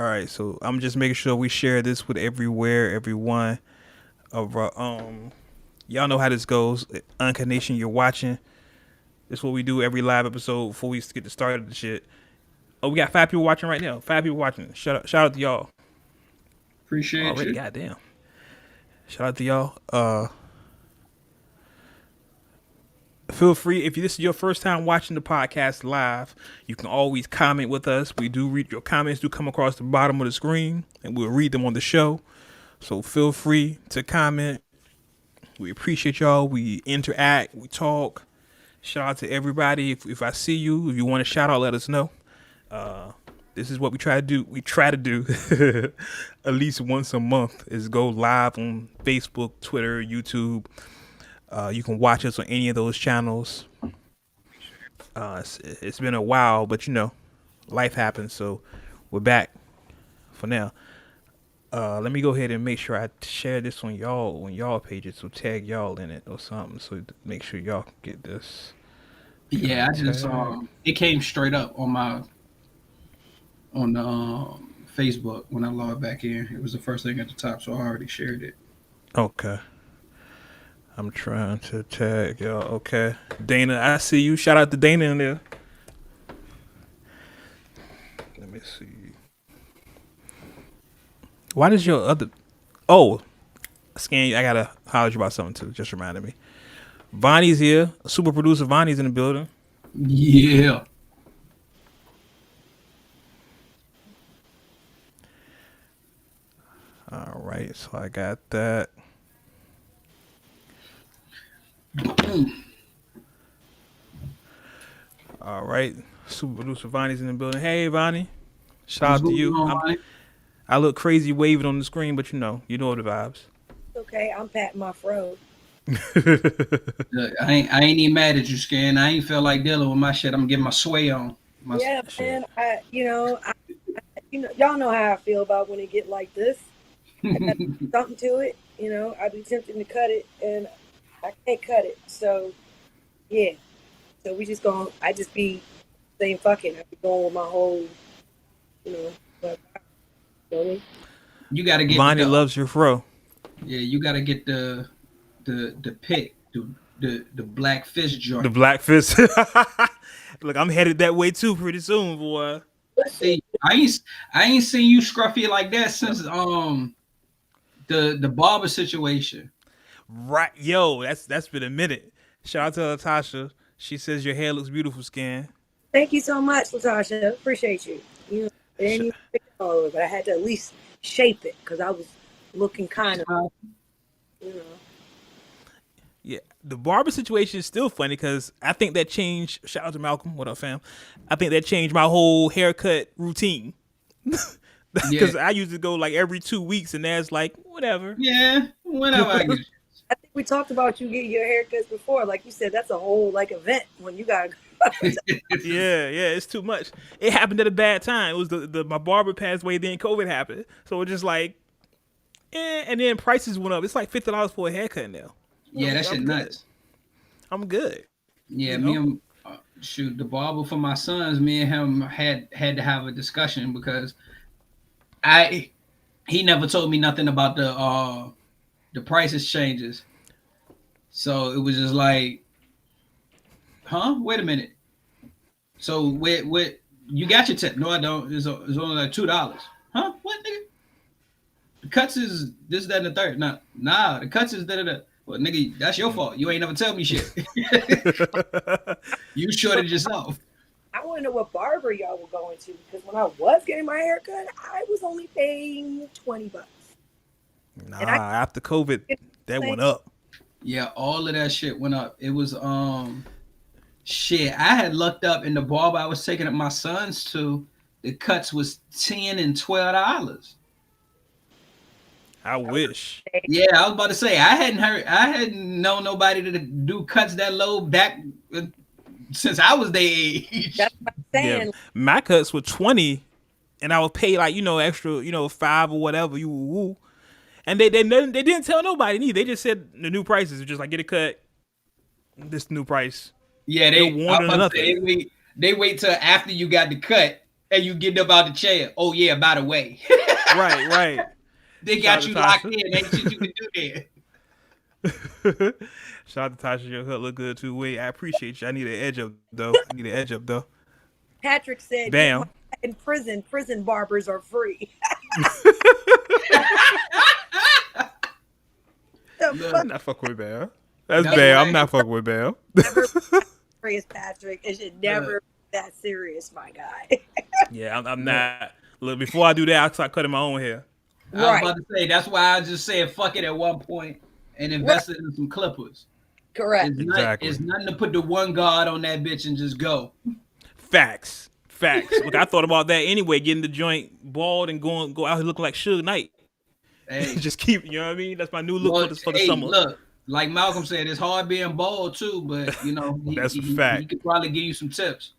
All right, so I'm just making sure we share this with everyone of our y'all know how this goes. Uncut Nation, you're watching. This is what we do every live episode before we get the start of the shit. Oh, we got 5 people watching right now. 5 people watching. Shout out to y'all. Appreciate Already, you. goddamn. Shout out to y'all. Feel free if this is your first time watching the podcast live, you can always comment with us. We do read your comments do come across the bottom of the screen and we'll read them on the show. So feel free to comment. We appreciate y'all. We interact, we talk. Shout out to everybody. If I see you, if you want to shout out, let us know. This is what we try to do. We try to do at least once a month is go live on Facebook, Twitter, YouTube. You can watch us on any of those channels. It's been a while, but life happens, so we're back for now. Let me go ahead and make sure I share this on y'all pages, so tag y'all in it or something, so make sure y'all get this. Yeah, I just Tag. it came straight up on my on the Facebook when I logged back in. It was the first thing at the top, so I already shared it. Okay. I'm trying to tag y'all. Okay. Dana, I see you. Shout out to Dana in there. Let me see. Why does your other. Oh, Scan, I gotta holler at you about something too. Just reminded me. Vonnie's here. Super producer Vonnie's in the building. Yeah. All right, so I got that. All right, super producer Vonnie's in the building. Hey, Vonnie. Shout What's out to going you. on, Mike? I look crazy waving on the screen, but you know the vibes. Okay, I'm patting my fro. Look, I ain't even mad at you, Scan. I ain't feel like dealing with my shit. I'm getting my sway on. My Yeah, Shit. man. Y'all know how I feel about when it get like this. I got something to it. I'd be tempted to cut it, and I can't cut it. So yeah. So we just going. I just be saying fuck it. I be going with my whole, you know. But, you know what I mean? you gotta get Vonnie the loves your fro. yeah, you gotta get the pick, the black fish The joint. black fist. Look, I'm headed that way too pretty soon, boy. Listen, See, I ain't seen you scruffy like that since the barber situation. Right, yo, that's been a minute. Shout out to Latasha. She says your hair looks beautiful, Scan. thank you so much, Latasha. Appreciate you. It ain't Sh- even all over, but I had to at least shape it because I was looking kind of, you know. Yeah, the barber situation is still funny because I think that changed. Shout out to Malcolm. What up, fam? I think that changed my whole haircut routine Yeah, because I used to go like every 2 weeks, and that's like whatever. yeah. Whenever I get I think we talked about you getting your haircuts before. Like you said, that's a whole like event when you got. Yeah, it's too much. It happened at a bad time. It was the my barber passed away, then COVID happened. So it's just like, and then prices went up. It's like $50 for a haircut now. yeah, that shit I'm good. nuts. I'm good. Yeah, You me know. and shoot the barber for my sons. Me and him had to have a discussion because I he never told me nothing about the prices changes. So it was just like, huh? Wait a minute. So wait, you got your tip? No, I don't. It's only like $2. Huh? What, nigga? The cuts is this, that, and the third. Nah. The cuts is da da da. Well, nigga, that's your fault. You ain't never tell me shit. You shorted yourself. I want to know what barber y'all were going to because when I was getting my haircut, I was only paying $20, Nah, and I after COVID, get that the same. went up. Yeah, all of that shit went up. It was shit. I had lucked up in the barber I was taking up my sons to. The cuts was $10 and $12. I wish. Yeah, I was about to say I hadn't known nobody to do cuts that low back since I was their age. That's what I'm Yeah, saying. my cuts were 20, and I would pay like extra, 5 or whatever. You woo. And they didn't tell nobody neither. They just said the new prices. Just like get a cut. This new price. Yeah, No I was warning or about to say nothing. they wait till after you got the cut, and you getting up out the chair. Oh yeah, by the way, Right. they Shout got out you to locked Tasha. in. Ain't shit you can do there. Shout out to Tasha. Your hood look good too. Wait, I appreciate you. I need an edge up though. Patrick said, "Get my Bam. in prison. Prison barbers are free." The Look, fuck I'm not fucking with Bam. That's No, Bam. I'm right. not fucking with Bam. never be that serious, Patrick. It should never be that serious, my guy. Yeah, I'm Look. not. Look, before I do that, I'll start cutting my own hair. I was about to say that's why I just said fuck it at one point and invested in some clippers. Correct. Exactly. It's nothing to put the one guard on that bitch and just go. Facts. Look, I thought about that anyway, getting the joint bald and go out here looking like Suge Knight. Hey, Just keep, you know what I mean? That's my new look well, for the hey, summer. look, like Malcolm said, it's hard being bald too, but you know, That's a he fact. could probably give you some tips.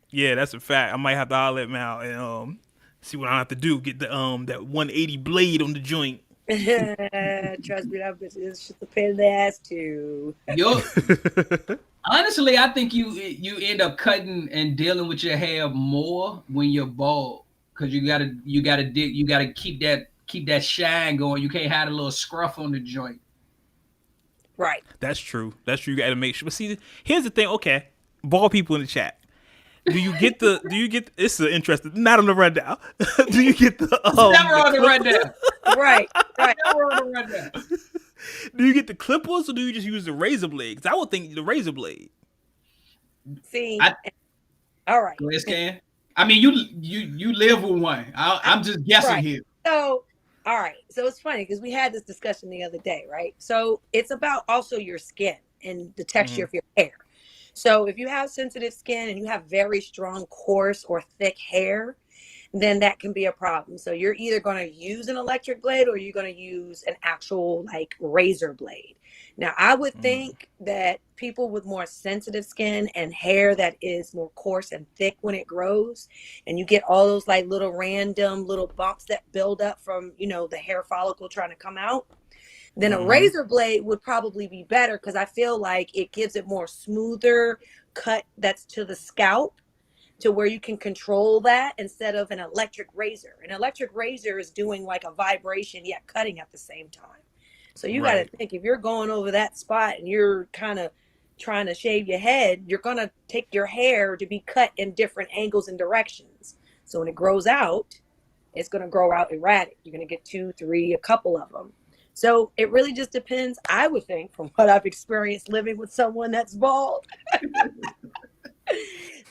Yeah, that's a fact. I might have to holler at Mal and see what I have to do. Get the that 180 blade on the joint. Trust me, that bitch is just a pain in the ass too. Yo, honestly, I think you end up cutting and dealing with your hair more when you're bald because you gotta keep that shine going. You can't have a little scruff on the joint. Right. That's true. You got to make sure. But see, here's the thing. Okay, bald people in the chat. Do you get? It's interesting. Not on the rundown. Do you get the? Never on the rundown. Right. Never on the rundown. Do you get the clippers or do you just use the razor blade? Because I would think the razor blade. See, I- all right. Go ahead, Scan. I mean, you live with one. I'm just guessing Right. here. So, all right. So it's funny because we had this discussion the other day, right? So it's about also your skin and the texture of your hair. So if you have sensitive skin and you have very strong, coarse or thick hair, then that can be a problem. So you're either going to use an electric blade or you're going to use an actual like razor blade. Now, I would think that people with more sensitive skin and hair that is more coarse and thick when it grows, and you get all those like little random little bumps that build up from, the hair follicle trying to come out, then a razor blade would probably be better because I feel like it gives it more smoother cut that's to the scalp to where you can control that instead of an electric razor. An electric razor is doing like a vibration yet cutting at the same time. So you got to think if you're going over that spot and you're kind of trying to shave your head, you're going to take your hair to be cut in different angles and directions. So when it grows out, it's going to grow out erratic. You're going to get 2, 3, a couple of them. So it really just depends, I would think, from what I've experienced living with someone that's bald,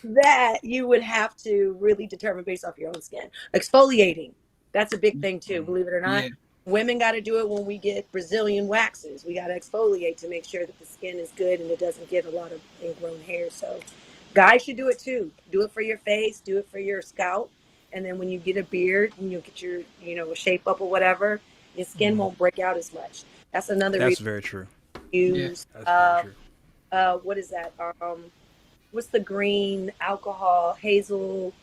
that you would have to really determine based off your own skin. Exfoliating, that's a big thing too, believe it or not. Yeah. Women got to do it when we get Brazilian waxes. We got to exfoliate to make sure that the skin is good and it doesn't get a lot of ingrown hair. So guys should do it too. Do it for your face, do it for your scalp. And then when you get a beard and you get your, a shape up or whatever, your skin won't break out as much. That's another reason. That's very true. Use, That's very true. what is that? What's the green alcohol? Hazel.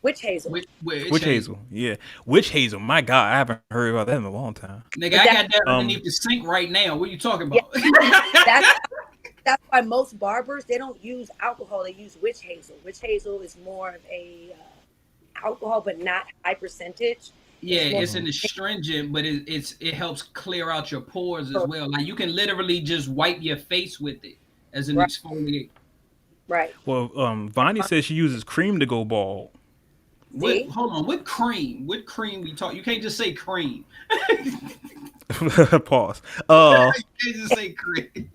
Witch hazel. Witch hazel. Yeah. Witch hazel. My God, I haven't heard about that in a long time. Nigga, I got that underneath the sink right now. What are you talking about? Yeah, that's why most barbers, they don't use alcohol. They use witch hazel. Witch hazel is more of a alcohol, but not high percentage. Yeah, it's an astringent, but it helps clear out your pores as well. Like you can literally just wipe your face with it as an exfoliate. Right. Well, Vonnie says she uses cream to go bald. Hold on, what cream? What cream we talk? You can't just say cream. Pause. You can't just say cream.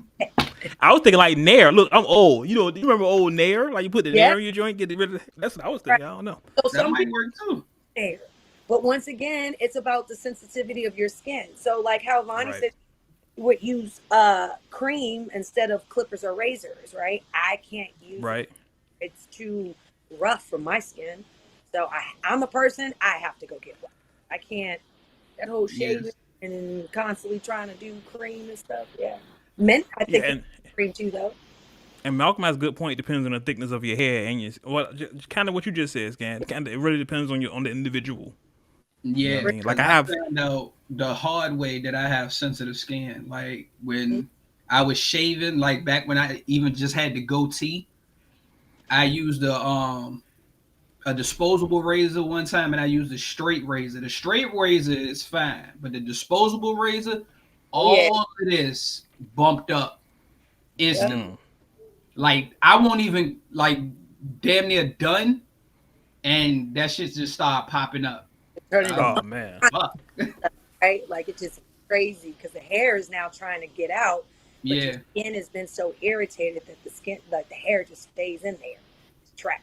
I was thinking like Nair. Look, I'm old. Do you remember old Nair? Like you put the Nair in your joint, get rid of. That's what I was thinking. I don't know. So That might work too. Nair. But once again, it's about the sensitivity of your skin. So like how Vonnie said, you would use cream instead of clippers or razors, right? I can't use it. It's too rough for my skin. So I'm a person, I have to go get one. I can't, that whole shaving and constantly trying to do cream and stuff. Yeah. Men, I think cream too, though. And Malcolm has a good point. It depends on the thickness of your hair and kind of what you just said, Scan. It really depends on the individual. Yeah. You know what I mean? Like I have the hard way that I have sensitive skin. Like when I was shaving, like back when I even just had the goatee, I used a a disposable razor one time, and I used a straight razor. The straight razor is fine, but the disposable razor, all of this bumped up instantly. Like I won't even like damn near done, and that shit just started popping up. Oh man, fuck. Right? Like it's just crazy because the hair is now trying to get out. But your skin has been so irritated that the skin, like the hair, just stays in there, it's trapped.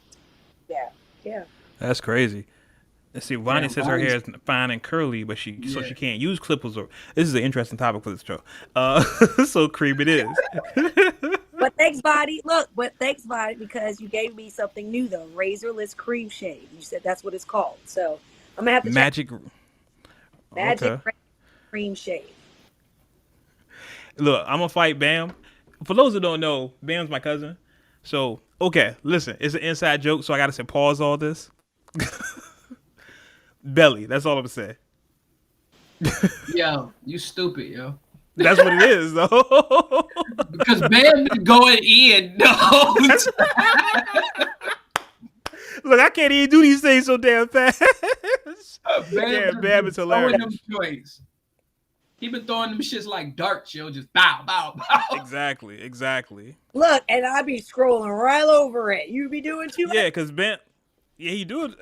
Yeah. That's crazy. Let's see. Vonnie says her hair is fine and curly, but so she can't use clippers. Or this is an interesting topic for this show. So cream it is. But thanks, body. Look, thanks, body, because you gave me something new though. Razorless cream shave. You said that's what it's called. So I'm gonna have to magic cream shave. Look, I'm gonna fight Bam. For those who don't know, Bam's my cousin. So okay, listen, it's an inside joke, so I gotta say pause all this. Belly, that's all I'm saying. Yo, you stupid, yo. That's what it is, though. Because Bam been going in. No. Look, I can't even do these things so damn fast. Bam is hilarious. He been throwing them shits like darts, yo. Just bow, bow, bow. Exactly. Look, and I be scrolling right over it. You be doing too much? Yeah, because Bam, he do it.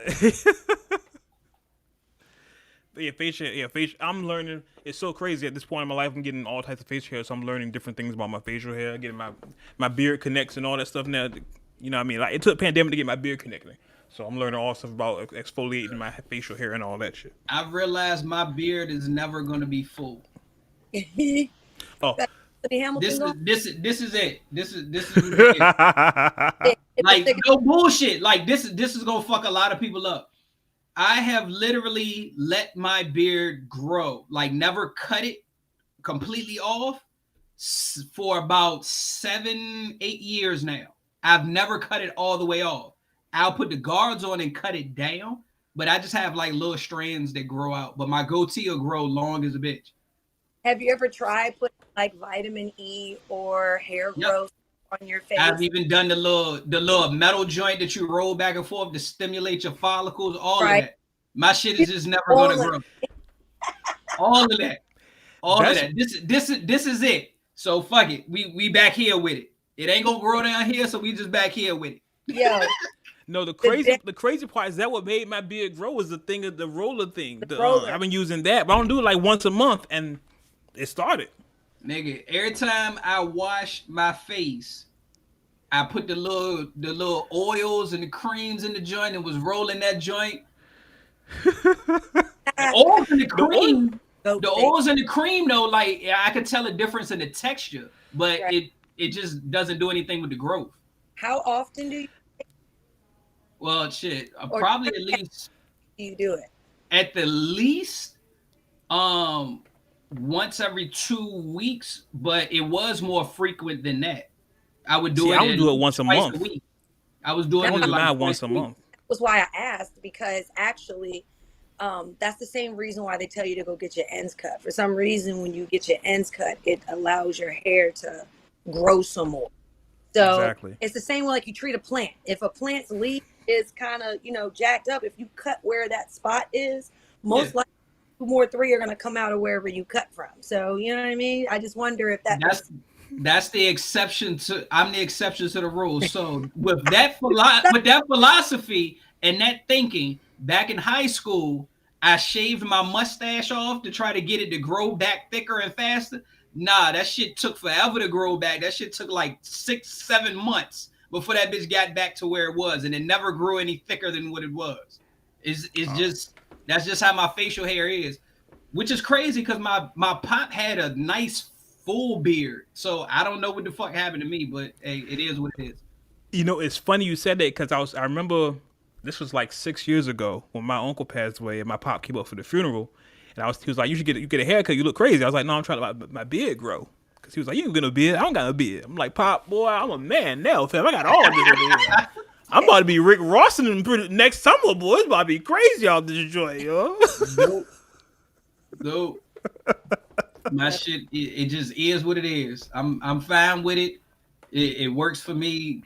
Facial. I'm learning. It's so crazy at this point in my life. I'm getting all types of facial hair, so I'm learning different things about my facial hair. Getting my beard connects and all that stuff now. You know what I mean? Like it took pandemic to get my beard connecting, so I'm learning all stuff about exfoliating my facial hair and all that shit. I realized my beard is never gonna be full. Oh, this is it. This is like no bullshit. Like this is gonna fuck a lot of people up. I have literally let my beard grow, like never cut it completely off for about 7-8 years now. I've never cut it all the way off. I'll put the guards on and cut it down, but I just have like little strands that grow out. But my goatee will grow long as a bitch. Have you ever tried putting like vitamin E or hair growth on your face? I've even done the little metal joint that you roll back and forth to stimulate your follicles. All of that. My shit is just never gonna grow. All of that. All of that. This is it. So fuck it. We back here with it. It ain't gonna grow down here, so we just back here with it. Yeah. No, the crazy part is that what made my beard grow was the thing of the roller thing. I've been using that, but I don't do it like once a month, and it started. Nigga, every time I wash my face, I put the little oils and the creams in the joint and was rolling that joint. The oils and the cream, though, like I could tell a difference in the texture, but it just doesn't do anything with the growth. How often do you? Well, shit, probably at least. You do it at the least, once every 2 weeks, but it was more frequent than that. I would do it. I would do it once a month. I was doing it like once a month. Was why I asked, because actually that's the same reason why they tell you to go get your ends cut. For some reason, when you get your ends cut, it allows your hair to grow some more. So it's the same way like you treat a plant. If a plant's leaf is kind of jacked up, if you cut where that spot is, most likely 2 more 3 are going to come out of wherever you cut from. So you know what I mean? I just wonder if that's the exception to. I'm the exception to the rule. So with that philosophy and that thinking, back in high school, I shaved my mustache off to try to get it to grow back thicker and faster. Nah, that shit took forever to grow back. That shit took like 6-7 months before that bitch got back to where it was, and it never grew any thicker than what it was. That's just how my facial hair is, which is crazy because my pop had a nice full beard. So I don't know what the fuck happened to me, but hey, it is what it is. It's funny you said that because I remember this was like 6 years ago when my uncle passed away and my pop came up for the funeral, and he was like, you should get a haircut. You look crazy. I was like, no, I'm trying to let my beard grow. Because he was like, you ain't got no beard. I don't got no beard. I'm like, Pop, boy, I'm a man now, fam. I got all this over here. I'm about to be Rick Ross next summer, boy. It's about to be crazy out this joint, yo. Nope. My shit, it just is what it is. I'm fine with it. It works for me.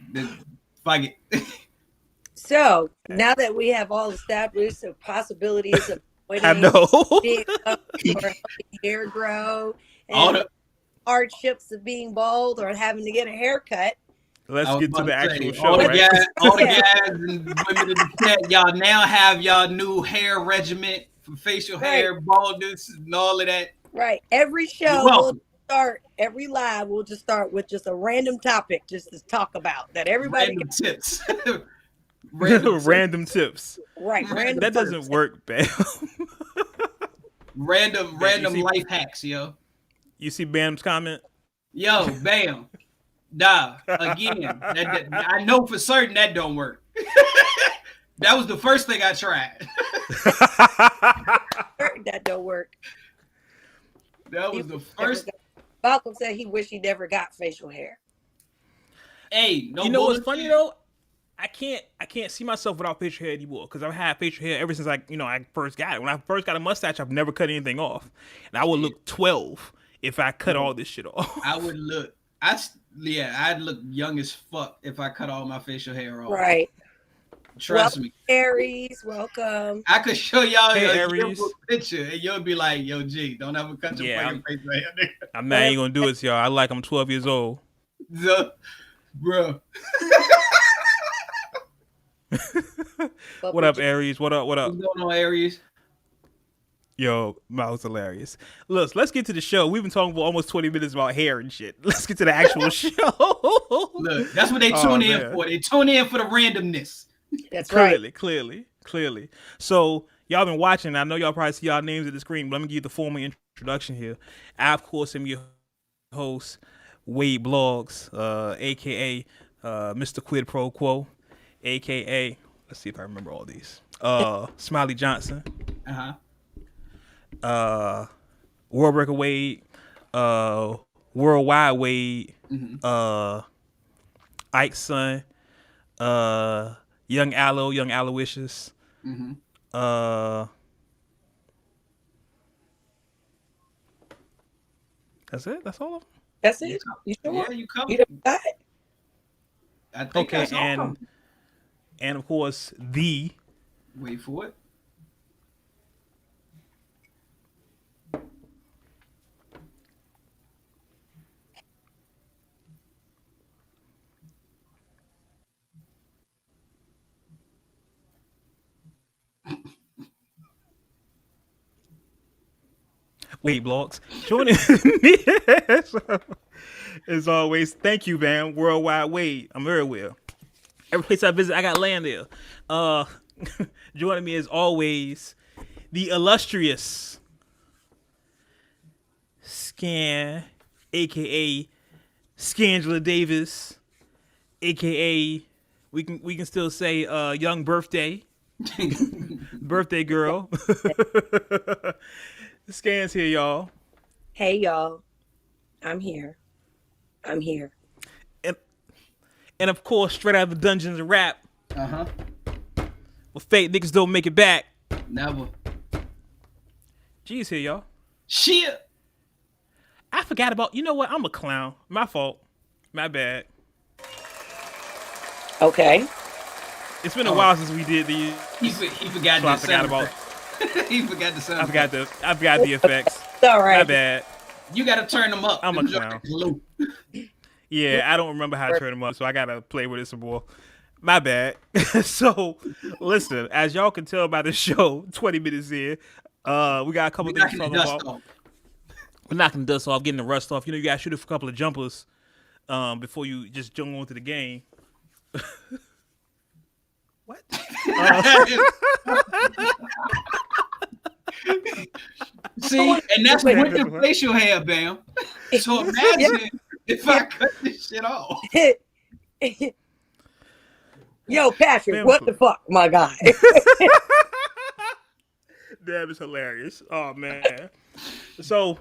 Fuck it. So now that we have all established the possibilities of I avoiding know. being ugly or helping hair grow All and the hardships of being bald or having to get a haircut. Let's I was get to about the to actual say, show, all the right? guys, all the Yeah. guys and women in the chat, y'all now have y'all new hair regimen for facial hair, baldness, and all of that. Right. Every You're show will welcome. start, every live will just start with just a random topic just to talk about that everybody Random tips. Random tips. right. Random That doesn't tips. work, Bam. Random see- life hacks, yo. You see Bam's comment? Yo, bam. Nah, again, I know for certain that don't work. That was the first thing I tried. That don't work. That was the first. Malcolm said he wished he never got facial hair. Hey, no. You know what's bullshit. funny though? I can't see myself without facial hair anymore because I've had facial hair ever since I first got it. When I first got a mustache, I've never cut anything off, and I would look 12 if I cut all this shit off. I would look. I'd look young as fuck if I cut all my facial hair off. Right. Trust me. Aries, welcome. I could show y'all Hey, a Aries. yearbook picture, and you'll be like, "Yo, G, don't ever cut your fucking facial hair, nigga." I'm not even gonna do it to y'all. I'm 12 years old. Bro. What up, Aries? What up? What up? What's going on, Aries? Yo, Mouse hilarious. Look, let's get to the show. We've been talking for almost 20 minutes about hair and shit. Let's get to the actual show. Look, that's what they tune in for. They tune in for the randomness. That's Clearly. So y'all been watching. I know y'all probably see y'all names at the screen, but let me give you the formal introduction here. I, of course, am your host, Wade Blogs, aka Mr. Quid Pro Quo, aka, let's see if I remember all these. Smiley Johnson. Worldbreaker Wade, Worldwide Wade, Ike's son, Young Aloysius. That's it. That's all of them. That's it. You sure? Yeah, you come. You done got it? I think Okay, that's all of them. and of course the Wait for it. Wade Blogs. Joining me as always. Thank you, man. Worldwide Wade. I'm everywhere. Every place I visit, I got land there. Joining me as always, the illustrious Scan, aka Scangela Davis, aka we can still say young birthday girl. Scan's here, y'all. Hey, y'all. I'm here. And of course, straight out of the dungeons of rap. Uh-huh. Well, fake niggas don't make it back. Never. G's here, y'all. Shit. I forgot about. You know what? I'm a clown. My fault. My bad. Okay. It's been a while since we did these. He forgot So the I forgot sound about. effect. He forgot the sound I forgot the effects. It's all My right. bad. You got to turn them up. I'm a Them clown. joints low. Yeah, I don't remember how to turn them up, so I gotta play with it some more. My bad. So, listen, as y'all can tell by the show, 20 minutes in, we got a couple things to talk about. We're knocking the dust off, getting the rust off. You know, you gotta shoot a couple of jumpers before you just jump onto the game. What? See, and that's with the facial hair, Bam. So imagine if I cut this shit off. Yo, Patrick, Bam. what the fuck, my guy? Damn, it's hilarious. Oh man. So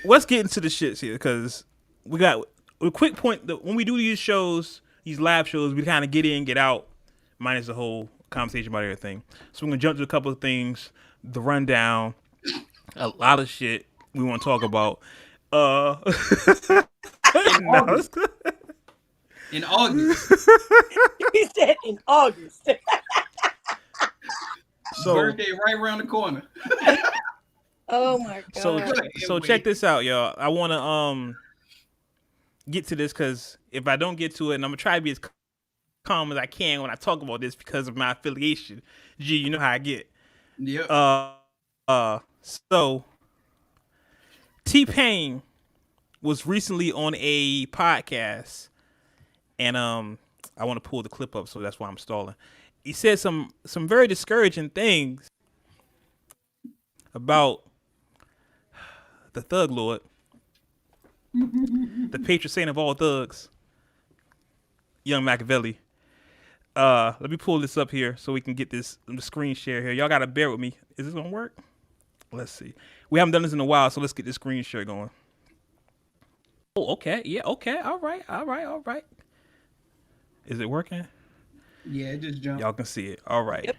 let's get into the shits here, because we got a quick point that when we do these shows, these live shows, we kind of get in, get out, minus the whole conversation about everything. So we're gonna jump to a couple of things, the rundown, a lot of shit we want to talk about. In August. He said in August. So Birthday right around the corner. Oh my god. so check this out, y'all. I want to get to this because if I don't get to it, and I'm gonna try to be as calm as I can when I talk about this because of my affiliation. G, you know how I get. Yep. So T-Pain was recently on a podcast, and I want to pull the clip up, so that's why I'm stalling. He said some very discouraging things about the Thug Lord, the patron saint of all thugs, Young Machiavelli. Let me pull this up here so we can get this the screen share here. Y'all gotta bear with me. Is this gonna work? Let's see. We haven't done this in a while, so let's get this screen share going. Oh, okay. Yeah, okay. All right. Is it working? Yeah, it just jumped. Y'all can see it. All right. Yep.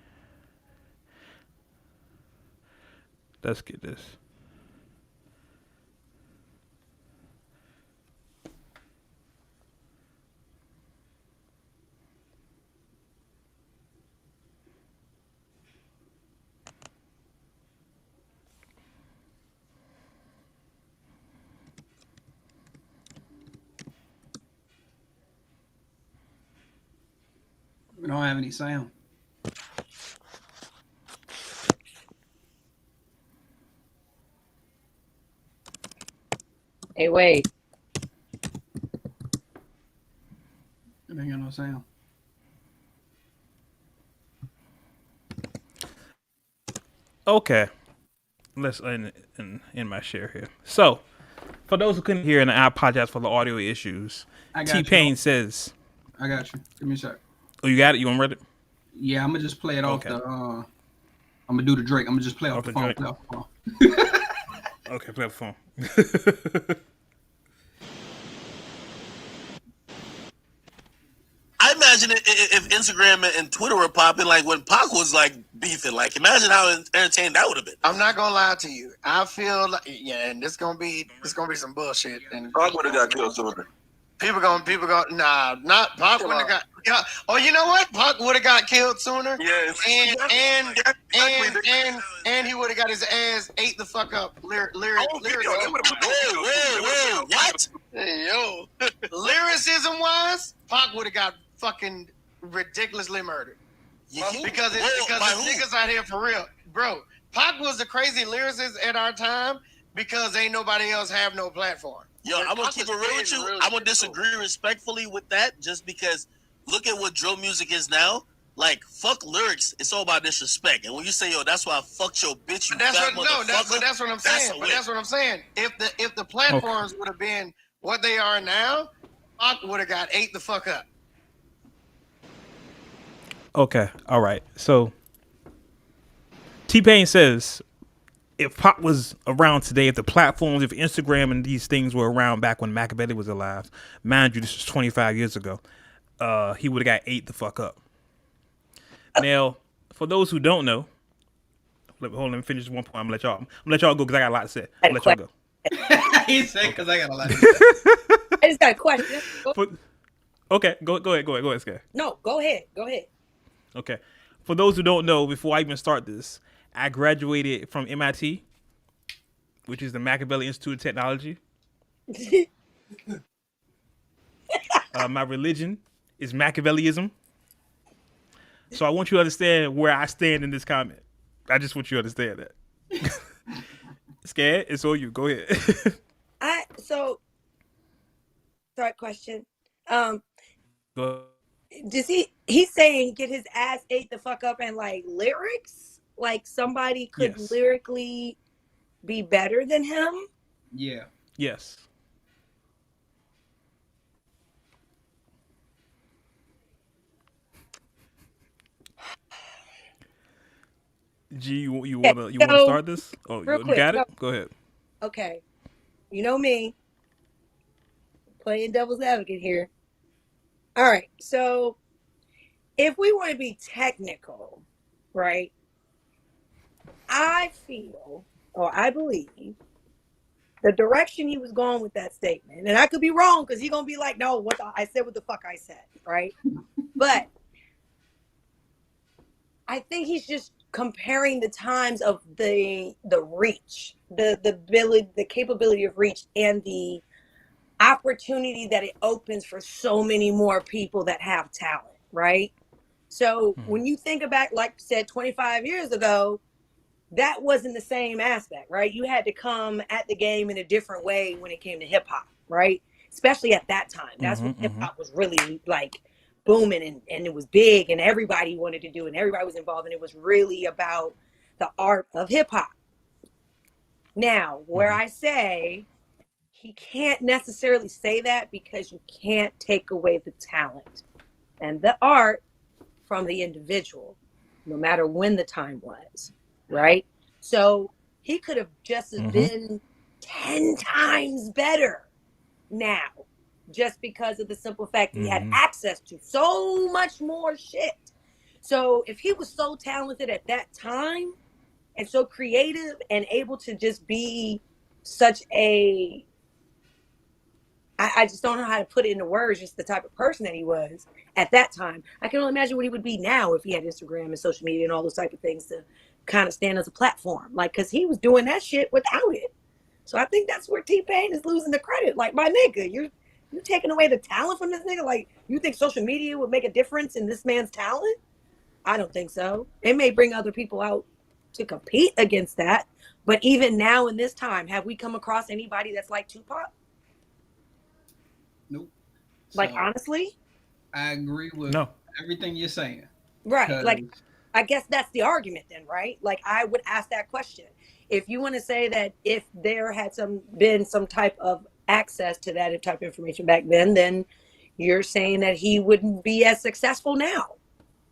Let's get this. We don't have any sound. Hey, wait. It ain't got no sound. Okay. Let's end my share here. So, for those who couldn't hear, and I apologize for the audio issues, I got T-Pain says, I got you. Give me a sec. "Oh, you got it? You want to read it?" Yeah, I'm gonna just play it off Okay. the. I'm gonna do the Drake. I'm gonna just play off the phone. Drake. Play off the phone. Okay, play the phone. I imagine if Instagram and Twitter were popping, like when Pac was like beefing, like imagine how entertaining that would have been. I'm not gonna lie to you. I feel like and this gonna be some bullshit. And Pac would have got killed sooner. people gonna nah, not Pac would have got. Yeah. Oh, you know what? Pac would have got killed sooner. Yes. And he would have got his ass ate the fuck up. What? Hey, yo. Lyricism wise, Pac would have got fucking ridiculously murdered. Because niggas out here for real. Bro, Pac was the crazy lyricist at our time because ain't nobody else have no platform. Yo, I'm gonna keep it real with you. I'm gonna disagree respectfully with that, just because look at what drill music is now. Like, fuck lyrics, it's all about disrespect. And when you say, yo, that's why I fucked your bitch, you That's fat what I'm saying. That's what I'm saying. If the platforms would have been what they are now, Pac would have got ate the fuck up. Okay, all right. So T-Pain says, if Pac was around today, if the platforms, if Instagram and these things were around back when Machiavelli was alive, mind you, this was 25 years ago, he would have got ate the fuck up. Now, for those who don't know, hold on, let me finish one point. I'm gonna let y'all go because I got a lot to say. I'll let y'all go. He said because I got a lot to say. I just got a question. Okay, go ahead, Sky. No, go ahead. Okay. For those who don't know, before I even start this, I graduated from MIT, which is the Machiavelli Institute of Technology. My religion is Machiavellianism. So I want you to understand where I stand in this comment. I just want you to understand that. Scared? It's all you. Go ahead. Sorry, question. Go. Does he's saying get his ass ate the fuck up and like lyrics? Like somebody could Yes. lyrically be better than him? Yeah. Yes. G, you wanna start this? Oh, real you quick, got it? no. Go ahead. Okay. You know me. Playing devil's advocate here. All right. So if we want to be technical, right? I feel or I believe the direction he was going with that statement, and I could be wrong because he's gonna be like, no, I said what the fuck I said, right? But I think he's just comparing the times of the reach, the ability, the capability of reach, and the opportunity that it opens for so many more people that have talent, right? So when you think about, like I said, 25 years ago, that wasn't the same aspect, right? You had to come at the game in a different way when it came to hip hop, right? Especially at that time. That's when hip hop was really like booming and it was big and everybody wanted to do it and everybody was involved and it was really about the art of hip hop. Now, where I say he can't necessarily say that because you can't take away the talent and the art from the individual, no matter when the time was, right? So he could have just been 10 times better now, just because of the simple fact he had access to so much more shit. So if he was so talented at that time and so creative and able to just be such a, I just don't know how to put it into words, just the type of person that he was at that time. I can only imagine what he would be now if he had Instagram and social media and all those type of things to kind of stand as a platform. Like, because he was doing that shit without it. So I think that's where T-Pain is losing the credit. Like, my nigga, you're taking away the talent from this nigga? Like, you think social media would make a difference in this man's talent? I don't think so. It may bring other people out to compete against that. But even now in this time, have we come across anybody that's like Tupac? Nope. Like, So, honestly? I agree with everything you're saying. Right. Like, I guess that's the argument then, right? Like, I would ask that question. If you want to say that if there had been some type of access to that type of information back then you're saying that he wouldn't be as successful now.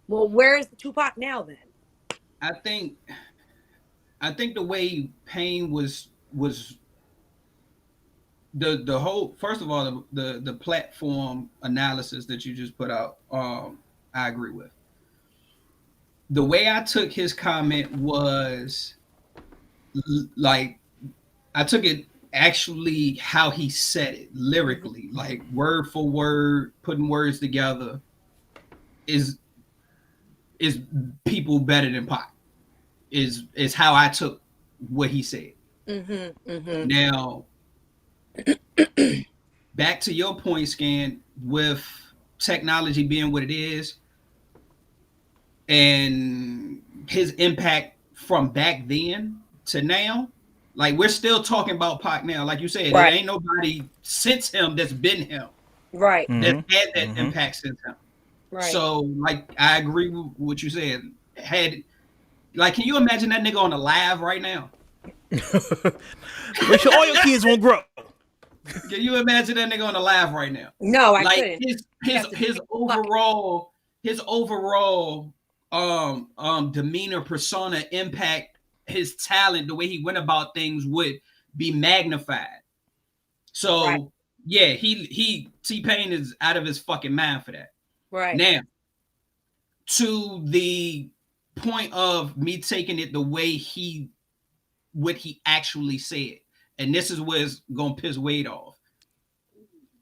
Well, where is the Tupac now then? I think the way Pain was the whole, first of all, the platform analysis that you just put out, I agree with. The way I took his comment was like, I took it actually how he said it lyrically, like word for word, putting words together is people better than Pac is how I took what he said. Now, back to your point, Scan, with technology being what it is and his impact from back then to now, like, we're still talking about Pac now. Like you said, there ain't nobody since him that's been him. Right. That's had that impact since him. Right. So, like, I agree with what you said. Like, can you imagine that nigga on a live right now? Make sure all your kids won't grow. Can you imagine that nigga on a live right now? No, I couldn't. His overall demeanor, persona, impact, his talent, the way he went about things would be magnified. So yeah, T-Pain is out of his fucking mind for that. Right. Now, to the point of me taking it the way what he actually said, and this is what's gonna piss Wade off.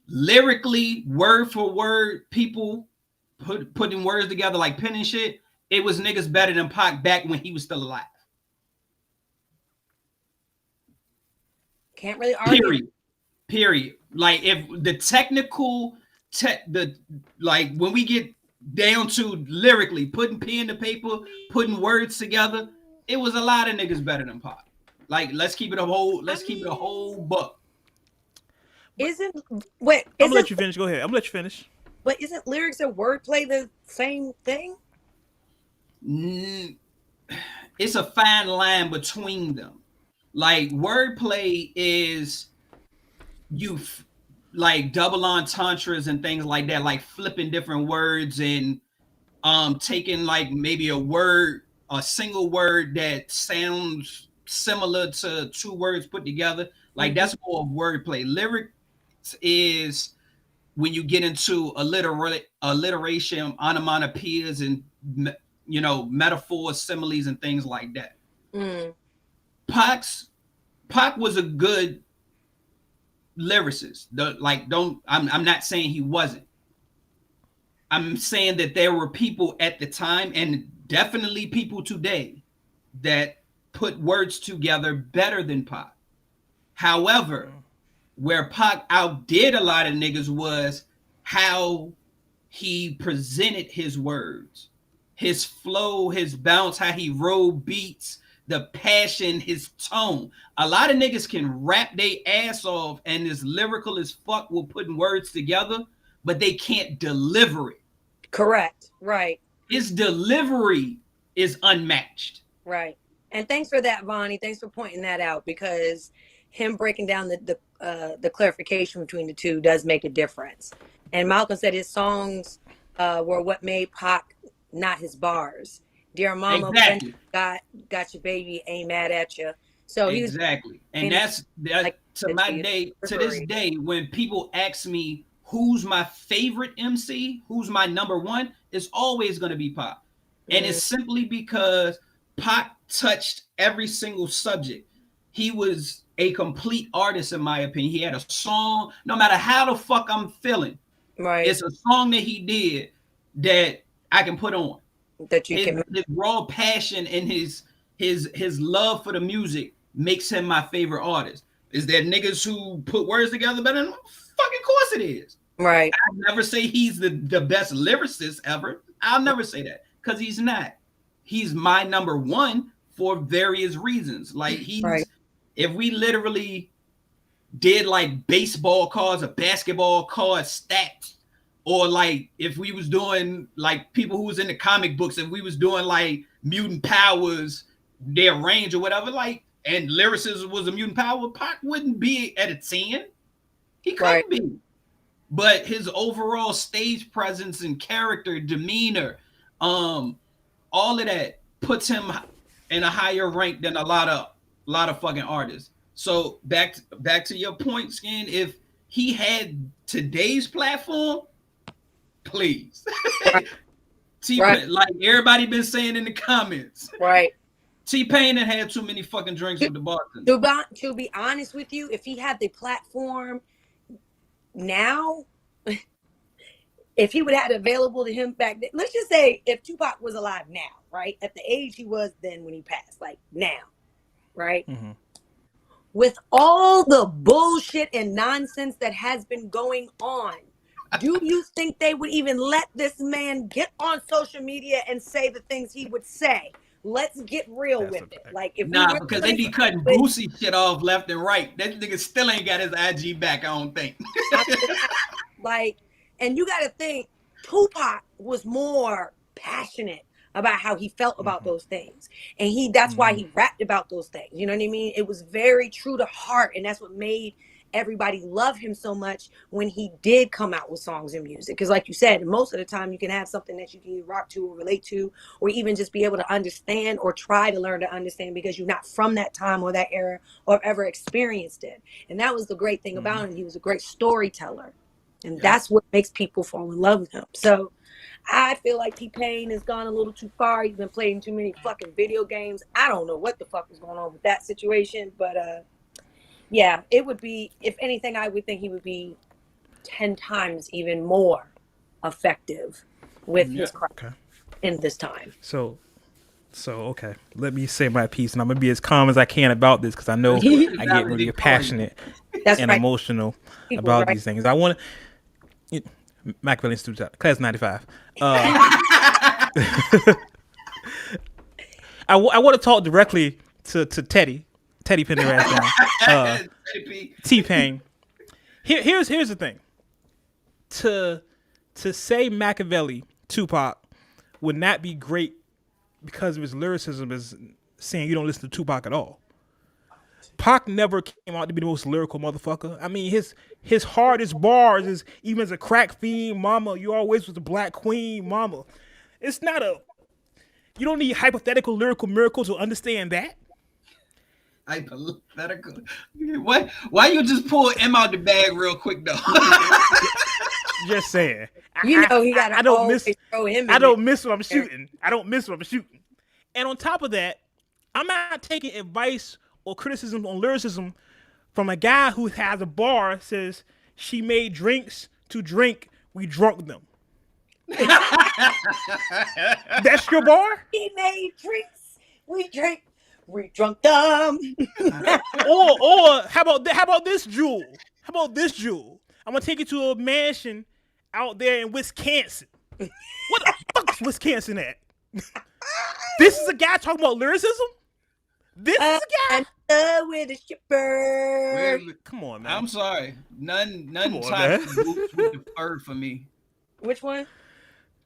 Lyrically, word for word, people putting words together like pen and shit, it was niggas better than Pac back when he was still alive. Can't really argue. Period. Like, if the technical like, when we get down to lyrically putting pen to paper, putting words together, it was a lot of niggas better than Pac. Like, let's keep it a whole buck. I'm gonna let you finish. Go ahead. I'm gonna let you finish. But isn't lyrics and wordplay the same thing? It's a fine line between them. Like, wordplay is you like double entendres and things like that, like flipping different words and taking like maybe a single word that sounds similar to two words put together. Like, that's more of wordplay. Lyrics is when you get into alliteration, onomatopoeias, and metaphors, similes, and things like that. Pac was a good lyricist. I'm not saying he wasn't. I'm saying that there were people at the time, and definitely people today, that put words together better than Pac. However, where Pac outdid a lot of niggas was how he presented his words, his flow, his bounce, how he rolled beats, the passion, his tone. A lot of niggas can rap their ass off and is lyrical as fuck with putting words together, but they can't deliver it. Correct. Right. His delivery is unmatched. Right. And thanks for that, Vonnie. Thanks for pointing that out, because him breaking down the clarification between the two does make a difference. And Malcolm said his songs were what made Pac, not his bars. Dear Mama, exactly. got your baby, ain't mad at you. So exactly. And that's like, to this day, when people ask me who's my favorite MC, who's my number one, it's always going to be Pac. And it's simply because Pac touched every single subject. He was a complete artist, in my opinion. He had a song, no matter how the fuck I'm feeling. Right. It's a song that he did that I can put on. That you can. His raw passion and his love for the music makes him my favorite artist. Is there niggas who put words together better than him? Fucking course it is. Right. I'll never say he's the best lyricist ever. I'll never say that, because he's not. He's my number one for various reasons. Like he's right. If we literally did like baseball cards or basketball cards stacked, or like if we was doing like people who was in the comic books, if we was doing like mutant powers, their range or whatever, like, and lyricism was a mutant power, Pac wouldn't be at a 10. He couldn't be. But his overall stage presence and character, demeanor, all of that puts him in a higher rank than a lot of fucking artists. So back to your point, Skin. If he had today's platform, please. T-Pain, like everybody been saying in the comments. Right. T-Pain had too many fucking drinks with the bartender. To be honest with you, if he had the platform now, if he would have had available to him back then, let's just say if Tupac was alive now, right? At the age he was then when he passed, like now, right? Mm-hmm. With all the bullshit and nonsense that has been going on, do you think they would even let this man get on social media and say the things he would say? Let's get real with it. Like, if because they be cutting Boosie shit off left and right. That nigga still ain't got his IG back, I don't think. Like, and you got to think, Tupac was more passionate about how he felt about those things, and that's why he rapped about those things. You know what I mean? It was very true to heart, and that's what made everybody love him so much when he did come out with songs and music. Because like you said, most of the time you can have something that you can rock to or relate to, or even just be able to understand or try to learn to understand, because you're not from that time or that era or ever experienced it. And that was the great thing about him. He was a great storyteller, and that's what makes people fall in love with him. So I feel like T-Pain has gone a little too far. He's been playing too many fucking video games. I don't know what the fuck was going on with that situation, but yeah, it would be, if anything, I would think he would be 10 times even more effective with his craft in this time. So okay, let me say my piece, and I'm gonna be as calm as I can about this, because I know I get really passionate and emotional about these things. I want to Machiavellian student, class 95. I want to talk directly to Teddy Pendergrass down. T-Pain. Here's the thing. To say Machiavelli, Tupac, would not be great because of his lyricism is saying you don't listen to Tupac at all. Pac never came out to be the most lyrical motherfucker. I mean, his hardest bars is, even as a crack fiend, mama, you always was the black queen, mama. It's not you don't need hypothetical lyrical miracles to understand that. Hypothetical? Why you just pull M out the bag real quick though? Just saying. You know he got. I don't miss what I'm shooting. I don't miss what I'm shooting. And on top of that, I'm not taking advice or criticism on lyricism from a guy who has a bar says she made drinks to drink, we drunk them. That's your bar? He made drinks, we drunk them. or how about this, Jewel? How about this, Jewel? I'm gonna take you to a mansion out there in Wisconsin. What the fuck is Wisconsin at? This is a guy talking about lyricism? This is a guy? I'm with a shipper. Come on, man. I'm sorry. None on, tops the Boots with the Fur for me. Which one?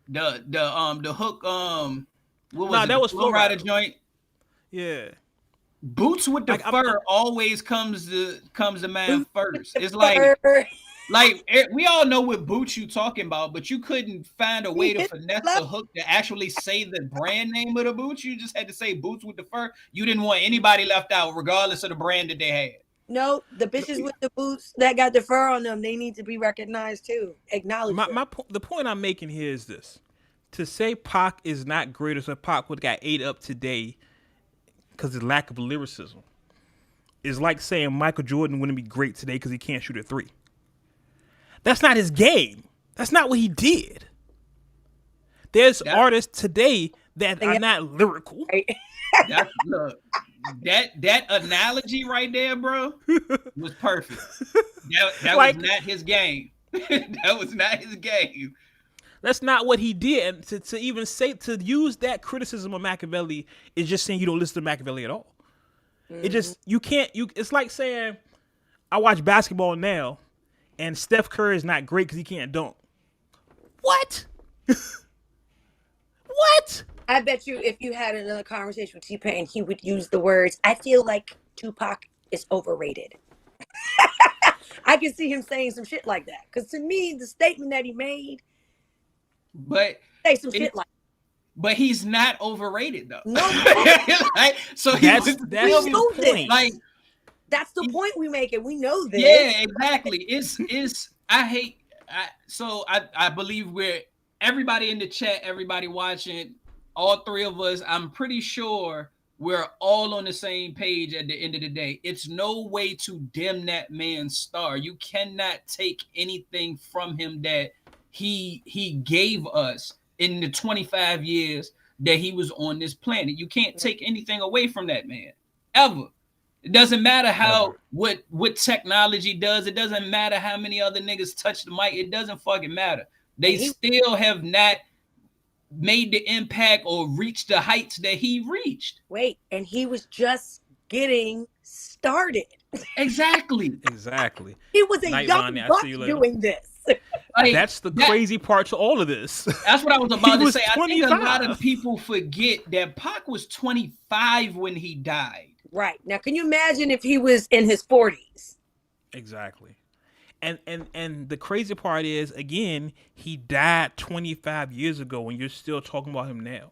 The hook what was Nah, it? that was Flow Rider Flowrider. joint. Yeah. Boots with the Like, fur always comes to mind first. It's Fur. like we all know what boots you talking about, but you couldn't find a way to finesse the hook to actually say the brand name of the boots. You just had to say boots with the fur. You didn't want anybody left out, regardless of the brand that they had. No, the bitches with the boots that got the fur on them, they need to be recognized too. Acknowledge The point I'm making here is this. To say Pac is not greater, so Pac would got ate up today because of lack of lyricism is like saying Michael Jordan wouldn't be great today because he can't shoot a three. That's not his game. That's not what he did. There's artists today that are not lyrical. Look, that analogy right there, bro, was perfect. That Like, was not his game. That was not his game. That's not what he did. And to even say, to use that criticism of Machiavelli is just saying you don't listen to Machiavelli at all. It just, it's like saying, I watch basketball now and Steph Curry is not great because he can't dunk. What? What? I bet you if you had another conversation with T-Pain, he would use the words, I feel like Tupac is overrated. I can see him saying some shit like that. Because to me, the statement that he made, but say some shit like that. But he's not overrated though. No, like, so that's the point. Like, that's the point we make, and we know this. yeah, exactly. I believe we're everybody in the chat, everybody watching, all three of us. I'm pretty sure we're all on the same page at the end of the day. It's no way to dim that man's star. You cannot take anything from him that he gave us in the 25 years that he was on this planet. You can't take anything away from that man, ever. It doesn't matter what technology does. It doesn't matter how many other niggas touch the mic. It doesn't fucking matter. They still have not made the impact or reached the heights that he reached. Wait, and he was just getting started. Exactly. He was a Night, young Vonnie, buck doing this. Like, that's the crazy part to all of this. That's what I was about to say. 25. I think a lot of people forget that Pac was 25 when he died. Right. Now, can you imagine if he was in his 40s? Exactly. And the crazy part is, again, he died 25 years ago and you're still talking about him now.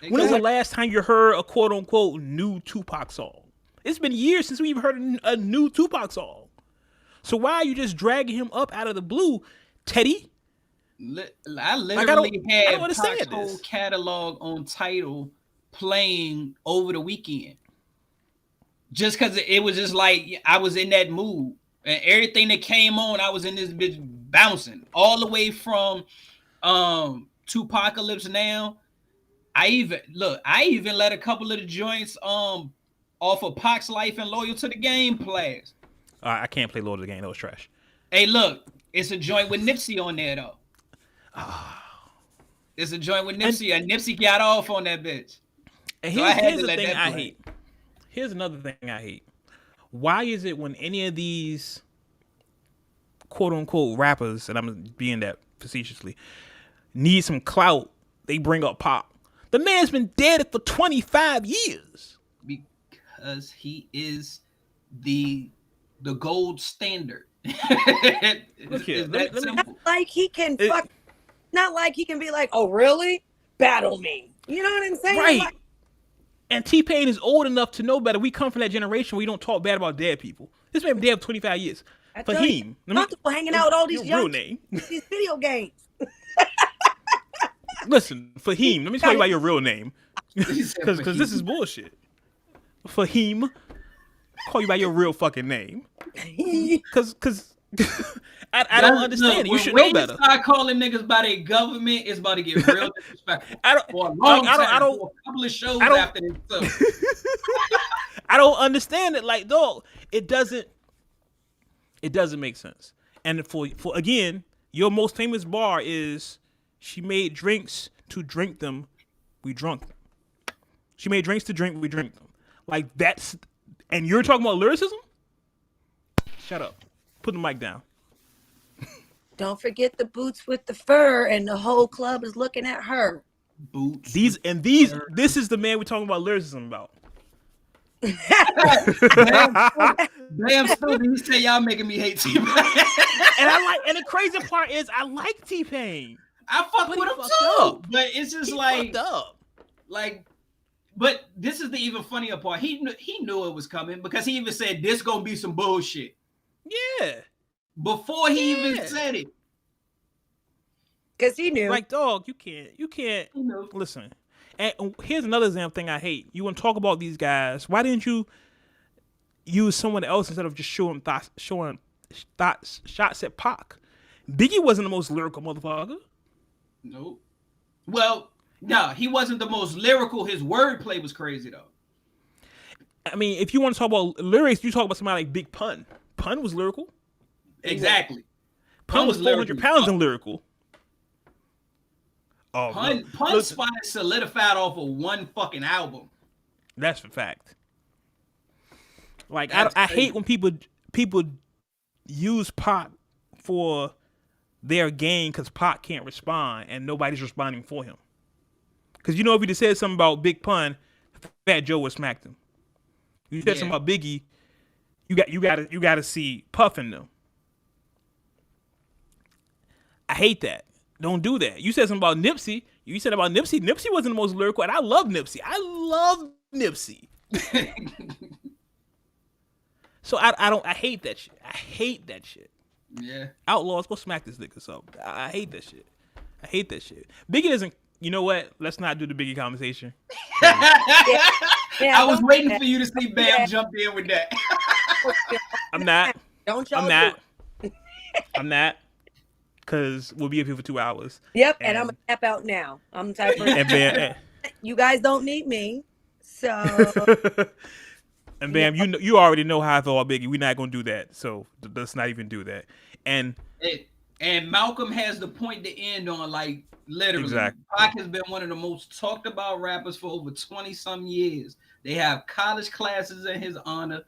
Exactly. When was the last time you heard a quote-unquote new Tupac song? It's been years since we've heard a new Tupac song. So why are you just dragging him up out of the blue, Teddy? I literally had Pac's this whole catalog on Tidal playing over the weekend. Just because it was just like I was in that mood. And everything that came on, I was in this bitch bouncing. All the way from Tupacalypse Now. I even let a couple of the joints off of Pac's Life and Loyal to the Game plays. I can't play Loyal to the Game. That was trash. Hey, look, it's a joint with Nipsey on there though. It's a joint with Nipsey, and Nipsey got off on that bitch. And here's the thing I hate. Here's another thing I hate. Why is it when any of these quote unquote rappers, and I'm being that facetiously, need some clout, they bring up Pac? The man's been dead for 25 years. Because he is the gold standard. Look here, not like he can not like he can be like, oh really? Battle me. You know what I'm saying? Right. Like, and T-Pain is old enough to know better. We come from that generation where we don't talk bad about dead people. This man been dead for 25 years. Fahim. Comfortable hanging out with all these young real name. These video games. Listen, Fahim, let me tell you about your real name. Because this is bullshit. Fahim, call you by your real fucking name. Because I don't understand. You should know better. Start calling niggas by their government, it's about to get real disrespectful. I don't. For a long time, I don't. for a couple of shows after this. I don't understand it. Like, dog, it doesn't make sense. And for again, your most famous bar is she made drinks to drink them, we drunk them. She made drinks to drink, we drink them. Like that's, and you're talking about lyricism? Shut up. Put the mic down. Don't forget the boots with the fur, and the whole club is looking at her. Boots. This is the man we're talking about lyricism about. Damn, stupid. You say y'all making me hate T-Pain. And the crazy part is I like T-Pain. I fuck with him too. But it's just like but this is the even funnier part. He knew it was coming because he even said this gonna be some bullshit. Yeah. Before he even said it. Because he knew. Like, dog, you can't listen. And here's another example thing I hate. You want to talk about these guys. Why didn't you use someone else instead of just showing shots at Pac? Biggie wasn't the most lyrical motherfucker. Nope. Well, no, he wasn't the most lyrical. His wordplay was crazy, though. I mean, if you want to talk about lyrics, you talk about somebody like Big Pun. Pun was lyrical. Exactly. Pun was 400 pounds in lyrical. Oh, Pun's spot is solidified off of one fucking album. That's a fact. Like I hate when people use Pac for their gain because Pac can't respond and nobody's responding for him. Because if you just said something about Big Pun, Fat Joe would smack him. You said something about Biggie, you got to see Puff in them. I hate that. Don't do that. You said something about Nipsey. You said about Nipsey. Nipsey wasn't the most lyrical, and I love Nipsey. So I hate that shit. I hate that shit. Yeah. Outlaws, go smack this nigga. So I hate that shit. Biggie doesn't. You know what? Let's not do the Biggie conversation. I was waiting for you to see Bam jump in with that. I'm not. Don't y'all I'm not. Because we'll be up here for 2 hours. Yep, and I'm going to tap out now. I'm the type of you guys don't need me, so. And Bam, you already know how I feel about Biggie. We're not going to do that, so let's not even do that. And Malcolm has the point to end on, like, literally. Exactly. Pac has been one of the most talked about rappers for over 20-some years. They have college classes in his honor.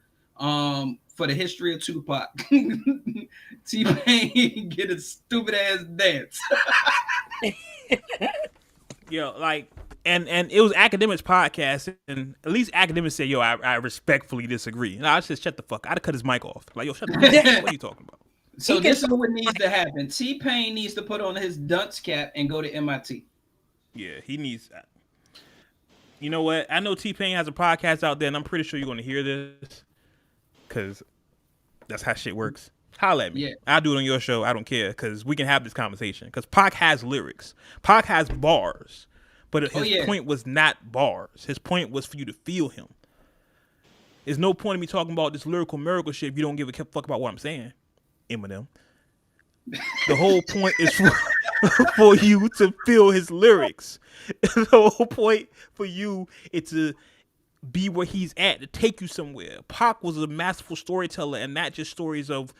For the history of Tupac. T-Pain get a stupid ass dance. Yo, like, and it was Academics podcast, and at least Academics said, yo, I respectfully disagree. And I just shut the fuck. I'd have cut his mic off. Like, yo, shut the fuck up. What are you talking about? So this is what needs to happen. T-Pain needs to put on his dunce cap and go to MIT. Yeah, he needs that. You know what? I know T-Pain has a podcast out there, and I'm pretty sure you're going to hear this. Because that's how shit works. Holla at me. Yeah. I'll do it on your show. I don't care. Because we can have this conversation. Because Pac has lyrics. Pac has bars. But his point was not bars. His point was for you to feel him. There's no point in me talking about this lyrical miracle shit if you don't give a fuck about what I'm saying. Eminem. The whole point is for you to feel his lyrics. The whole point for you is to be where he's at, to take you somewhere. Pac was a masterful storyteller, and not just stories of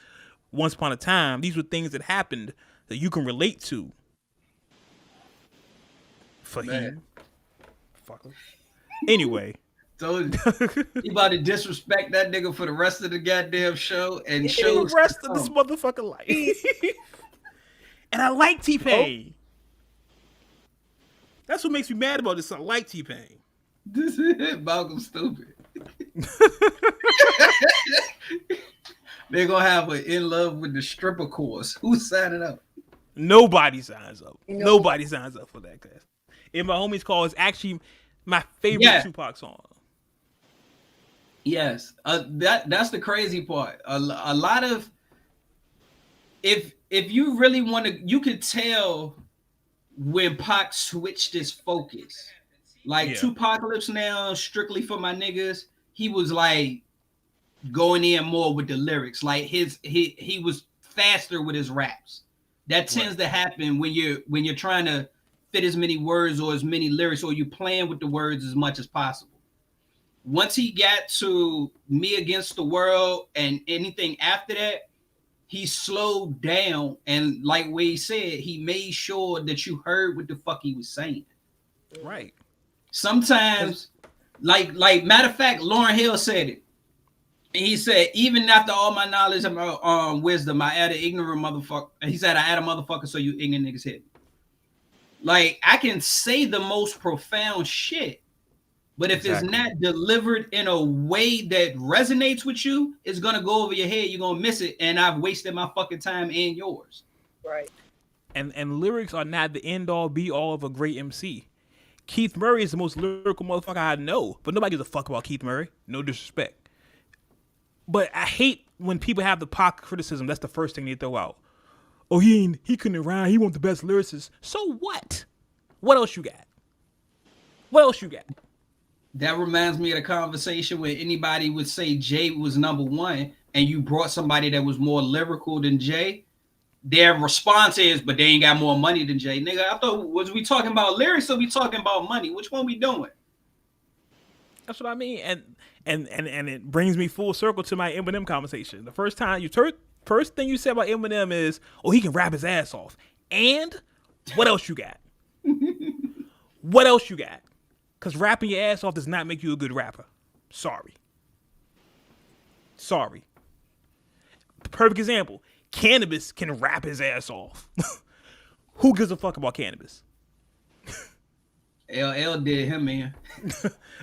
once upon a time. These were things that happened that you can relate to. For him. Fucker. Anyway. So you about to disrespect that nigga for the rest of the goddamn show and show the rest of this motherfucking life. And I like T-Pain. That's what makes me mad about this. I like T-Pain. This is Malcolm stupid. They're gonna have an in love with the stripper course. Who's signing up? Nobody signs up. Nobody signs up for that class. In My Homie's Call is actually my favorite Tupac song. Yes, that's the crazy part. A lot of if you really want to, you could tell when Pac switched his focus. Like Tupacalypse Now, Strictly for My Niggas, he was like going in more with the lyrics. Like he was faster with his raps. That tends to happen when you're trying to fit as many words or as many lyrics, or you playing with the words as much as possible. Once he got to Me Against the World and anything after that, he slowed down, and like Wade said, he made sure that you heard what the fuck he was saying. Right. Sometimes, like matter of fact, Lauryn Hill said it. He said, even after all my knowledge and wisdom, I add an ignorant motherfucker. He said, I add a motherfucker so you ignorant niggas hit me. Like, I can say the most profound shit, but if it's not delivered in a way that resonates with you, it's going to go over your head. You're going to miss it. And I've wasted my fucking time and yours. Right. And lyrics are not the end all be all of a great MC. Keith Murray is the most lyrical motherfucker I know, but nobody gives a fuck about Keith Murray. No disrespect. But I hate when people have the Pac criticism. That's the first thing they throw out. Oh, he couldn't rhyme. He wasn't the best lyricist. So what? What else you got? What else you got? That reminds me of the conversation where anybody would say Jay was number one, and you brought somebody that was more lyrical than Jay. Their response is, but they ain't got more money than Jay. Nigga, I thought, was we talking about lyrics or we talking about money? Which one we doing? That's what I mean. And it brings me full circle to my Eminem conversation. The first thing you said about Eminem is, oh, he can rap his ass off. And what else you got? What else you got? Because rapping your ass off does not make you a good rapper. Sorry. Perfect example. Cannabis can rap his ass off. Who gives a fuck about Cannabis? LL did him, man.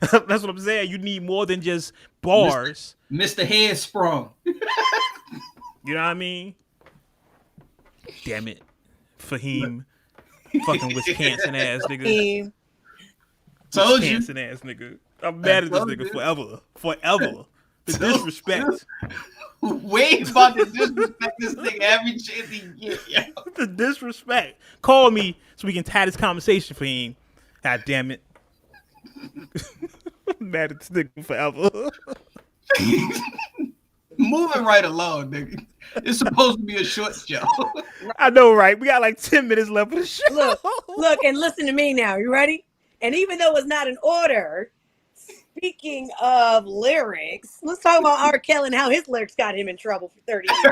That's what I'm saying. You need more than just bars. Mr. Head Sprung. You know what I mean? Damn it. Fahim. Fucking Wisconsin ass nigga. Told you. Wisconsin ass nigga. I'm mad at this nigga forever. The disrespect. Wade about to disrespect this nigga every chance he get. Yo. The disrespect. Call me so we can tie this conversation for him. God damn it. I'm mad at this nigga forever. Moving right along, nigga. It's supposed to be a short show. I know, right? We got like 10 minutes left of the show. Look, and listen to me now. You ready? And even though it's not in order, speaking of lyrics, let's talk about R. Kelly and how his lyrics got him in trouble for 30 years.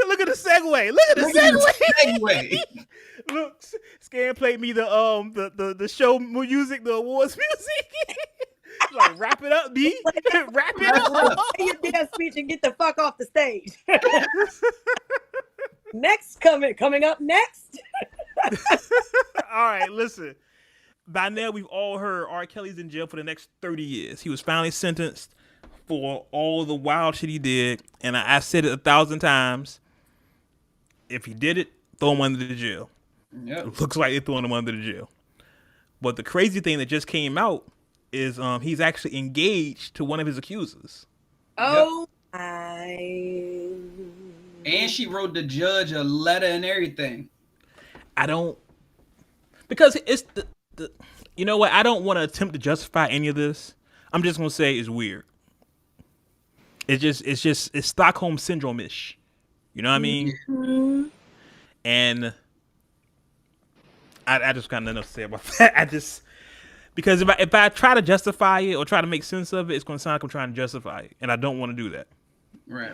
Look at the segue. Look at the segue. Look, Scan played me the show music, the awards music. Like, wrap it up, B. Wrap it up. Say your damn speech and get the fuck off the stage. Next, coming up next. All right, listen. By now, we've all heard R. Kelly's in jail for the next 30 years. He was finally sentenced for all the wild shit he did. And I said it 1,000 times. If he did it, throw him under the jail. Yep. It looks like they're throwing him under the jail. But the crazy thing that just came out is he's actually engaged to one of his accusers. Oh, And she wrote the judge a letter and everything. Because it's the you know what? I don't want to attempt to justify any of this. I'm just gonna say it's weird. It's Stockholm syndrome-ish. You know what I mean? Mm-hmm. And I just got nothing else to say about that. Because if I try to justify it or try to make sense of it, it's gonna sound like I'm trying to justify it, and I don't want to do that. Right.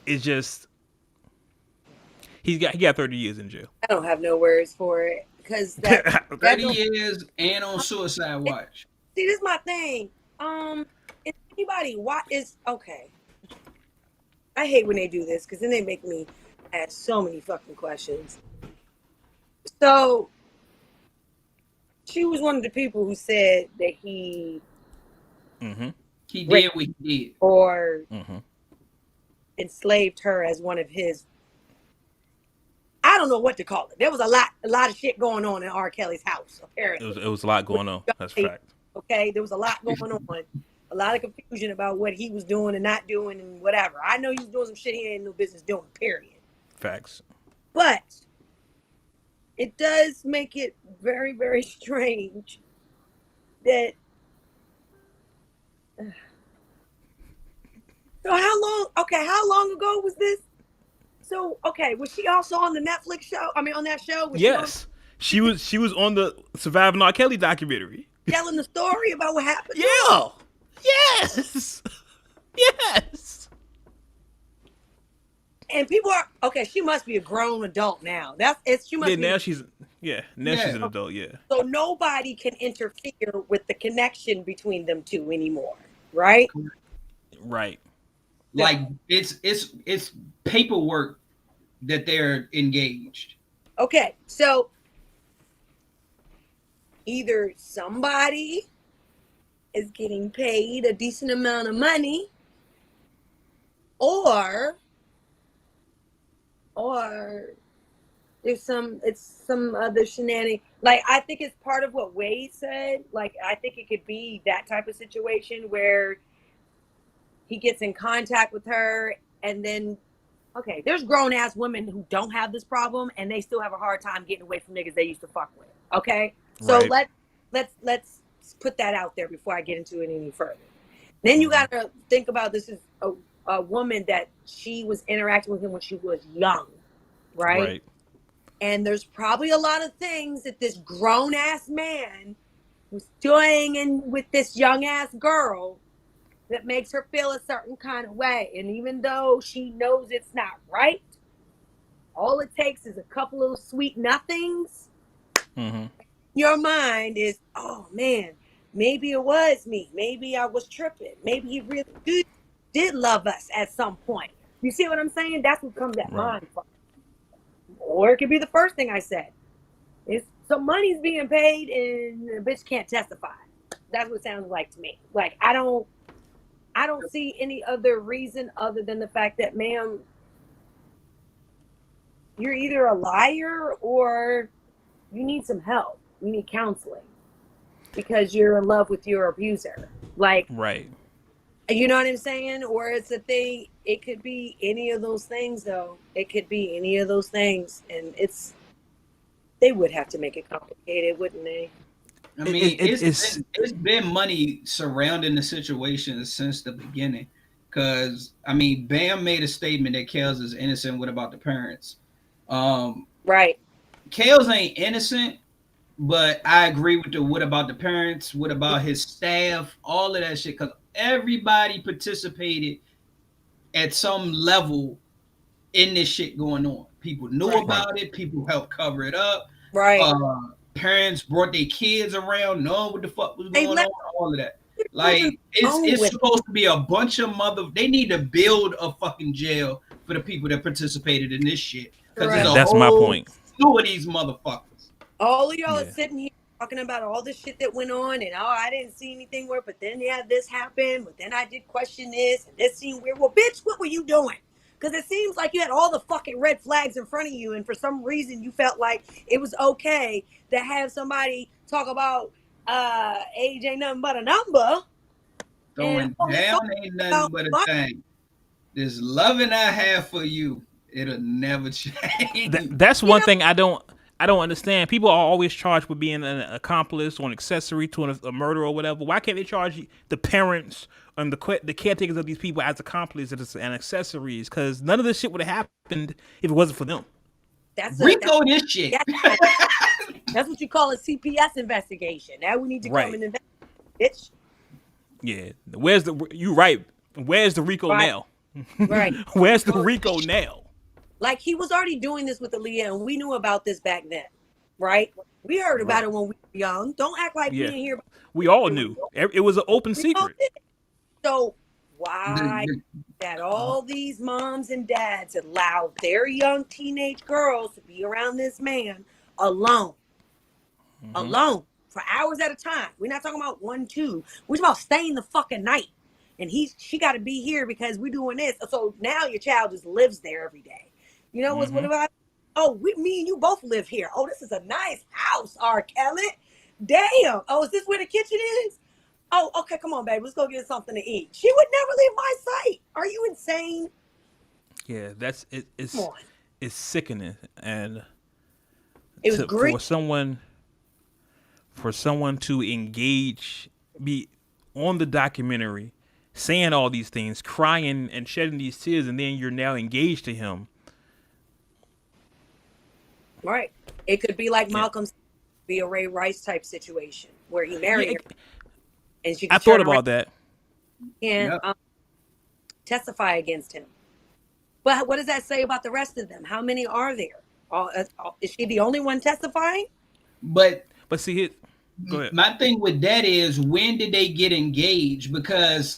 It's just he got 30 years in jail. I don't have no words for it because 30 years and on suicide watch. See, this is my thing. Is anybody okay? I hate when they do this because then they make me ask so many fucking questions. So she was one of the people who said that he did what he did, or enslaved her as one of his. I don't know what to call it. There was a lot of shit going on in R. Kelly's house. Apparently, it was a lot going on. That's a fact. Okay, there was a lot going on. A lot of confusion about what he was doing and not doing and whatever. I know he was doing some shit he ain't no business doing. Period. Facts. But it does make it very, very strange that So how long ago was this? So, okay, was she also on the Netflix show? I mean, on that show? Was Yes, she was on the Surviving R. Kelly documentary. telling the story about what happened? Yeah. Yes. Yes. And people are okay. She must be a grown adult now. She must Yeah. be. Now she's she's an adult. Yeah. So nobody can interfere with the connection between them two anymore, right? Right. Like it's paperwork that they're engaged. Okay, so either somebody is getting paid a decent amount of money, or there's some other shenanigans. Like, I think it's part of what Wade said. Like, I think it could be that type of situation where he gets in contact with her, and then, okay, there's grown ass women who don't have this problem and they still have a hard time getting away from niggas they used to fuck with. Okay, so right. let's put that out there before I get into it any further. Then you gotta think about this is a woman that she was interacting with him when she was young, right? And there's probably a lot of things that this grown ass man was doing with this young ass girl that makes her feel a certain kind of way. And even though she knows it's not right, all it takes is a couple of sweet nothings. Mm-hmm. Your mind is, oh man, maybe it was me. Maybe I was tripping. Maybe he really did love us at some point. You see what I'm saying? That's what comes at mind. Or it could be the first thing I said. It's some money's being paid and the bitch can't testify. That's what it sounds like to me. Like, I don't see any other reason other than the fact that, ma'am, you're either a liar or you need some help. You need counseling because you're in love with your abuser. Like, right. You know what I'm saying? Or it's a thing. It could be any of those things, though. It could be any of those things. And they would have to make it complicated, wouldn't they? I mean, it's been money surrounding the situation since the beginning. Because, I mean, Bam made a statement that Kels is innocent. What about the parents? Right. Kels ain't innocent, but I agree with the what about the parents? What about his staff? All of that shit. Because everybody participated at some level in this shit going on. People knew about it. People helped cover it up. Right. Parents brought their kids around, knowing what the fuck was going on, all of that. Like, it's supposed to be a bunch of they need to build a fucking jail for the people that participated in this shit. Because that's my point. Two of these motherfuckers. All of y'all are sitting here talking about all the shit that went on, and I didn't see anything where, but then this happened, but then I did question this, and this seemed weird. Well, bitch, what were you doing? Because it seems like you had all the fucking red flags in front of you, and for some reason you felt like it was okay to have somebody talk about age ain't nothing but a number. Going down ain't nothing but a thing. This loving I have for you, it'll never change. That's one thing I don't understand. People are always charged with being an accomplice or an accessory to a murder or whatever. Why can't they charge the parents and the caretakers of these people as accomplices and accessories? Because none of this shit would have happened if it wasn't for them. That's this shit. That's what you call a CPS investigation. Now we need to come and investigate, bitch. Yeah. You right. Where's the RICO now? Right. Where's the RICO now? Like, he was already doing this with Aaliyah, and we knew about this back then, right? We heard about it when we were young. Don't act like we didn't hear about it. We all knew. It was an open secret. So why that all these moms and dads allow their young teenage girls to be around this man alone? Alone for hours at a time. We're not talking about 1, 2. We're talking about staying the fucking night. And she got to be here because we're doing this. So now your child just lives there every day. You know what about? Oh, me and you both live here. Oh, this is a nice house, R. Kelly. Damn. Oh, is this where the kitchen is? Oh, okay. Come on, baby. Let's go get something to eat. She would never leave my sight. Are you insane? Yeah, it's sickening, and it was great for someone to be on the documentary, saying all these things, crying and shedding these tears, and then you're now engaged to him. Right. It could be like Malcolm's, be a Ray Rice type situation where he married her, and she I thought about that. And testify against him. But what does that say about the rest of them? How many are there? Is she the only one testifying? But see it. Go ahead. My thing with that is, when did they get engaged? Because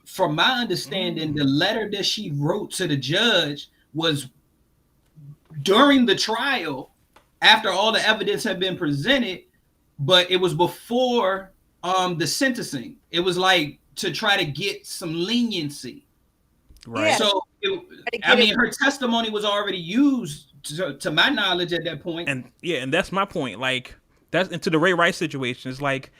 from my understanding, the letter that she wrote to the judge was during the trial, after all the evidence had been presented, but it was before the sentencing. It was like to try to get some leniency. Right. So her testimony was already used to my knowledge at that point. And that's my point. Like, that's into the Ray Rice situation. It's like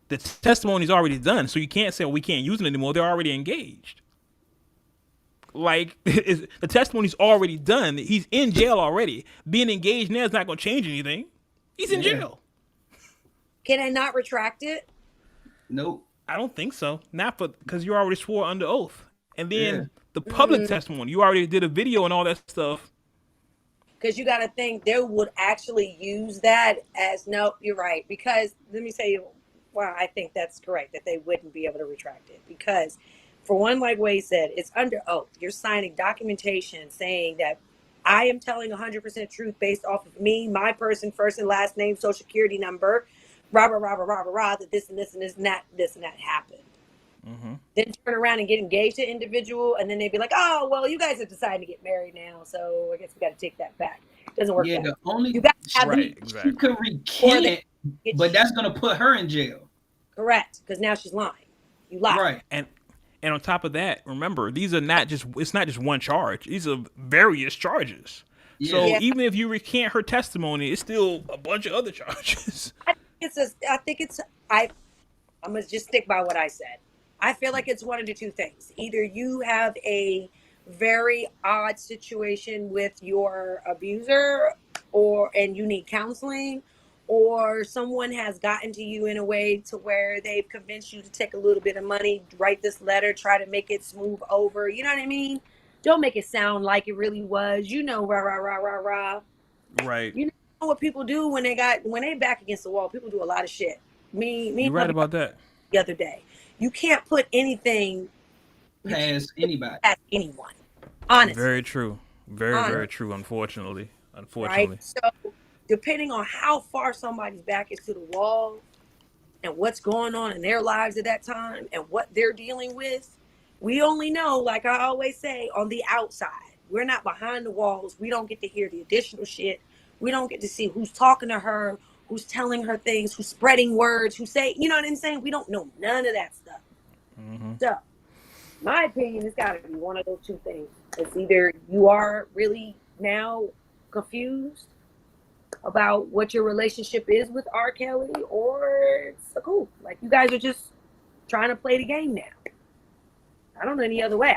the testimony's already done, so you can't say, we can't use it anymore. They're already engaged. Like, the testimony's already done. He's in jail already. Being engaged now is not going to change anything. He's in jail. Can I not retract it? Nope. I don't think so. Not because you already swore under oath. And then the public testimony, you already did a video and all that stuff. Because you got to think they would actually use that as, no, you're right. Because let me say, well, I think that's correct, that they wouldn't be able to retract it. Because for one, like Wade said, it's under oath. You're signing documentation saying that I am telling 100% truth based off of me, my person, first and last name, social security number, that this and this and this and that happened. Mm-hmm. Then turn around and get engaged to an individual, and then they'd be like, "Oh, well, you guys have decided to get married now, so I guess we got to take that back." It doesn't work. Yeah, that the only you got to have she could recant it, but that's going to put her in jail. Correct, because now she's lying. You lied. Right, and on top of that, remember, these are not just. It's not just one charge. These are various charges. Yeah. So even if you recant her testimony, it's still a bunch of other charges. I'm gonna just stick by what I said. I feel like it's one of the two things. Either you have a very odd situation with your abuser and you need counseling, or someone has gotten to you in a way to where they've convinced you to take a little bit of money, write this letter, try to make it smooth over. You know what I mean? Don't make it sound like it really was. Rah. Right. You know what people do when they back against the wall? People do a lot of shit. You're right about that. The other day. You can't put anything past anybody. Past anyone. Honestly. Very true. Very true, unfortunately. Right? So depending on how far somebody's back is to the wall and what's going on in their lives at that time and what they're dealing with, we only know, like I always say, on the outside. We're not behind the walls. We don't get to hear the additional shit. We don't get to see who's talking to her, who's telling her things, who's spreading words, who's saying, you know what I'm saying? We don't know none of that stuff. Mm-hmm. So, my opinion, it's got to be one of those two things. It's either you are really now confused about what your relationship is with R. Kelly, or it's cool. Like, you guys are just trying to play the game now. I don't know any other way.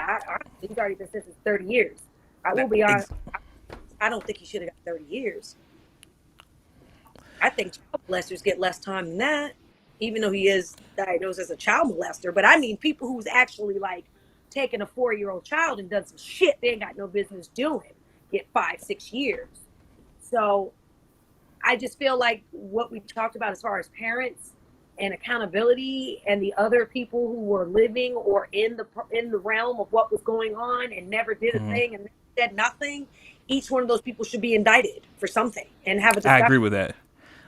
He's already been sentenced 30 years. I will be honest. I don't think he should have got 30 years. I think child molesters get less time than that, even though he is diagnosed as a child molester. But I mean, people who's actually like taken a 4-year-old child and done some shit they ain't got no business doing get 5-6 years. So I just feel like what we talked about as far as parents and accountability and the other people who were living or in the realm of what was going on and never did a thing and said nothing, each one of those people should be indicted for something and have a discussion. I agree with that.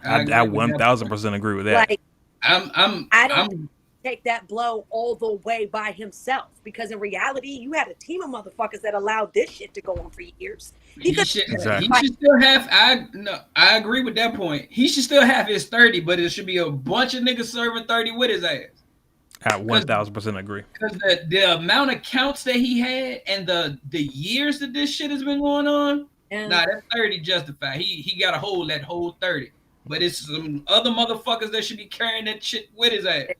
I 1000% agree with that. Like, I don't take that blow all the way by himself, because in reality, you had a team of motherfuckers that allowed this shit to go on for years. He should still have. I agree with that point. He should still have his 30, but it should be a bunch of niggas serving 30 with his ass. I 1000% agree. Because the amount of counts that he had and the years that this shit has been going on, that 30 justified. He got to hold that whole 30. But it's some other motherfuckers that should be carrying that shit with his ass.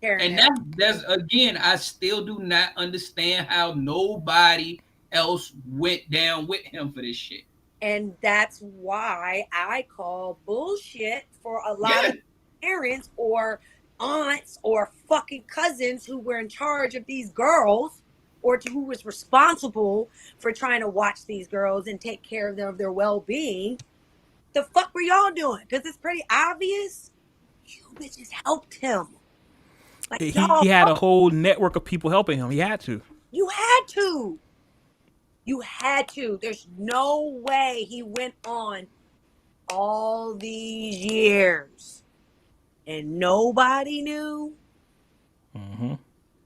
And that's again, I still do not understand how nobody else went down with him for this shit. And that's why I call bullshit for a lot of parents or aunts or fucking cousins who were in charge of these girls, or who was responsible for trying to watch these girls and take care of their well-being, the fuck were y'all doing? Because it's pretty obvious you bitches helped him. Like, He had a whole network of people helping him. He had to. You had to. You had to. There's no way he went on all these years and nobody knew. Mm-hmm.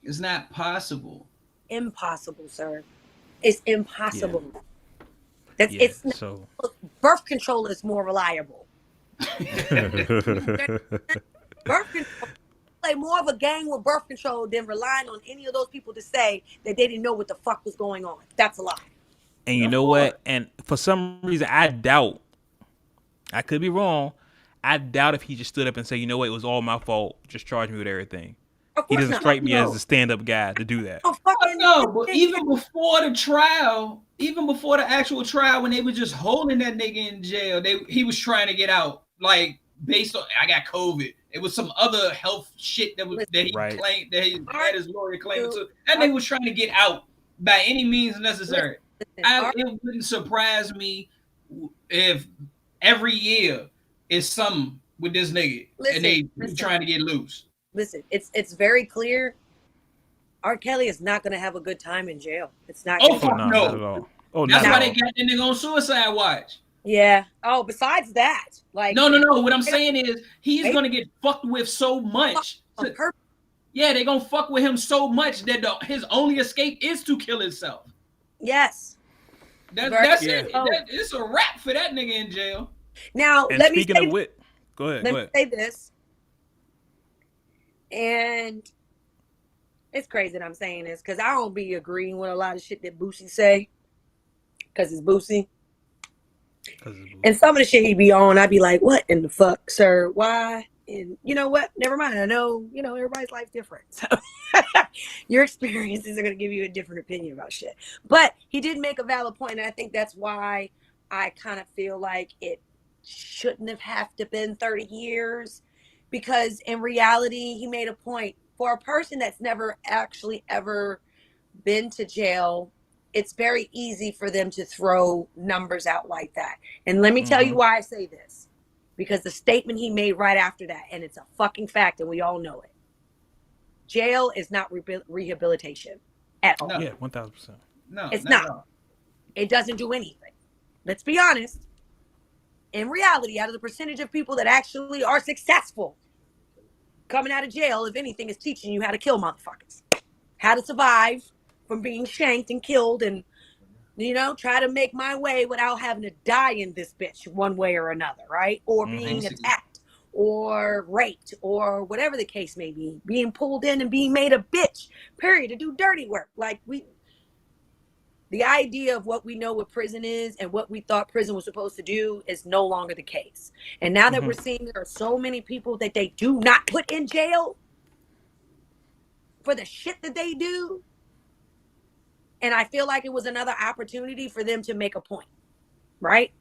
It's not possible. Impossible, sir. It's impossible. Yeah. It's not, so birth control is more reliable. Birth control play more of a game with birth control than relying on any of those people to say that they didn't know what the fuck was going on. That's a lie. And you know what? And for some reason, I doubt. I could be wrong. I doubt if he just stood up and said, "You know what? It was all my fault. Just charge me with everything." He doesn't strike me as a stand-up guy to do that. No, but even before the trial, even before the actual trial, when they were just holding that nigga in jail, he was trying to get out, like based on I got COVID. It was some other health shit that he claimed that he had his lawyer claiming to. That nigga was trying to get out by any means necessary. It wouldn't surprise me if every year is something with this nigga and they trying to get loose. Listen, it's very clear. R. Kelly is not going to have a good time in jail. It's not. Oh fuck no! That's why they got that nigga on suicide watch. Yeah. Oh, besides that, like no. What I'm saying is he's gonna get fucked with so much. Yeah, they're gonna fuck with him so much that his only escape is to kill himself. Yes. That's it. It's a wrap for that nigga in jail. Now, and let me speaking of which, go ahead. Let me say this, and it's crazy that I'm saying this because I don't be agreeing with a lot of shit that Boosie say because it's Boosie. And some of the shit he be on, I be like, what in the fuck, sir? Why? And you know what? Never mind. I know, everybody's life's different. So your experiences are going to give you a different opinion about shit. But he did make a valid point, and I think that's why I kind of feel like it shouldn't have to been 30 years because in reality, he made a point. For a person that's never actually ever been to jail, it's very easy for them to throw numbers out like that. And let me tell you why I say this. Because the statement he made right after that, and it's a fucking fact, and we all know it. Jail is not rehabilitation at all. No. Yeah, 1,000%. No, it's not. It doesn't do anything. Let's be honest. In reality, out of the percentage of people that actually are successful coming out of jail, if anything, is teaching you how to kill motherfuckers, how to survive from being shanked and killed, and try to make my way without having to die in this bitch one way or another, right? Or being attacked or raped or whatever the case may be, being pulled in and being made a bitch, period, to do dirty work. Like the idea of what we know what prison is and what we thought prison was supposed to do is no longer the case. And now that we're seeing there are so many people that they do not put in jail for the shit that they do. And I feel like it was another opportunity for them to make a point, right?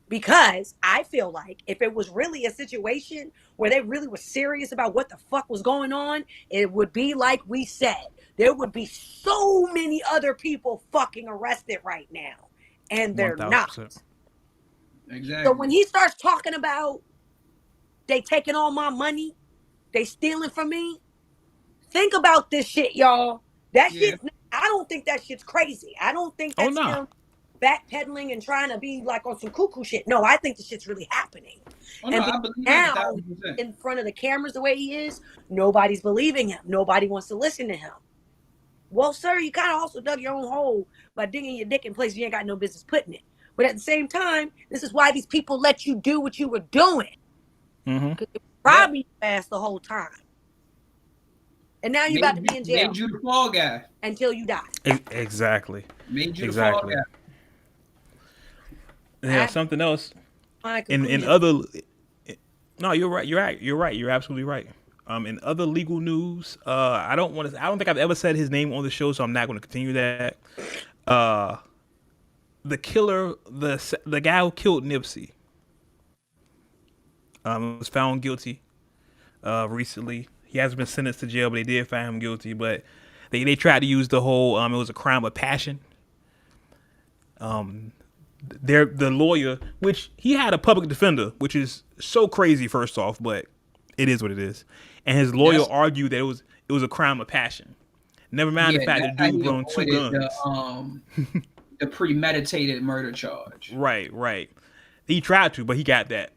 Because I feel like if it was really a situation where they really were serious about what the fuck was going on, it would be like we said. There would be so many other people fucking arrested right now. And they're 1,000%. Not. Exactly. So when he starts talking about they taking all my money, they stealing from me, think about this shit, y'all. That shit, I don't think that shit's crazy. I don't think that's him backpedaling and trying to be like on some cuckoo shit. No, I think the shit's really happening. I believe now, in front of the cameras the way he is, nobody's believing him. Nobody wants to listen to him. Well, sir, you kind of also dug your own hole by digging your dick in places you ain't got no business putting it. But at the same time, this is why these people let you do what you were doing. Because they probably fast the whole time. And now you're about to be in jail. Made you the fall guy. Until you die. Exactly. Made you the fall guy. Yeah, something else. In other... No, you're right. You're right. You're absolutely right. In other legal news, I don't think I've ever said his name on the show, so I'm not going to continue that. The killer, the guy who killed Nipsey, was found guilty recently. He hasn't been sentenced to jail, but they did find him guilty. But they tried to use the whole it was a crime of passion. The lawyer, which he had a public defender, which is so crazy. First off, but it is what it is. And his lawyer argued that it was a crime of passion. Never mind the fact that the dude brought 2 guns. The premeditated murder charge. Right. He tried to, but he got that.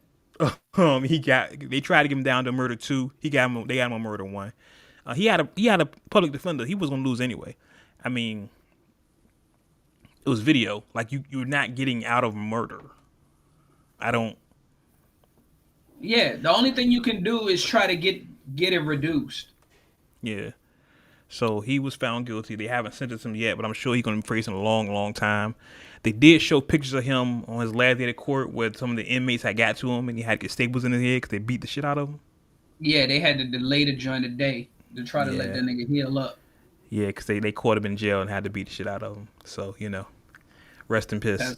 They tried to get him down to murder 2. They got him on murder 1. He had a public defender. He was gonna lose anyway. I mean, it was video. Like you're not getting out of murder. I don't. Yeah, the only thing you can do is try to get it reduced. Yeah. So he was found guilty. They haven't sentenced him yet, but I'm sure he's going to be facing a long, long time. They did show pictures of him on his last day of court where some of the inmates had got to him and he had to get staples in his head because they beat the shit out of him. Yeah, they had to delay the joint a day to try to let that nigga heal up. Yeah, because they caught him in jail and had to beat the shit out of him. So, rest in peace.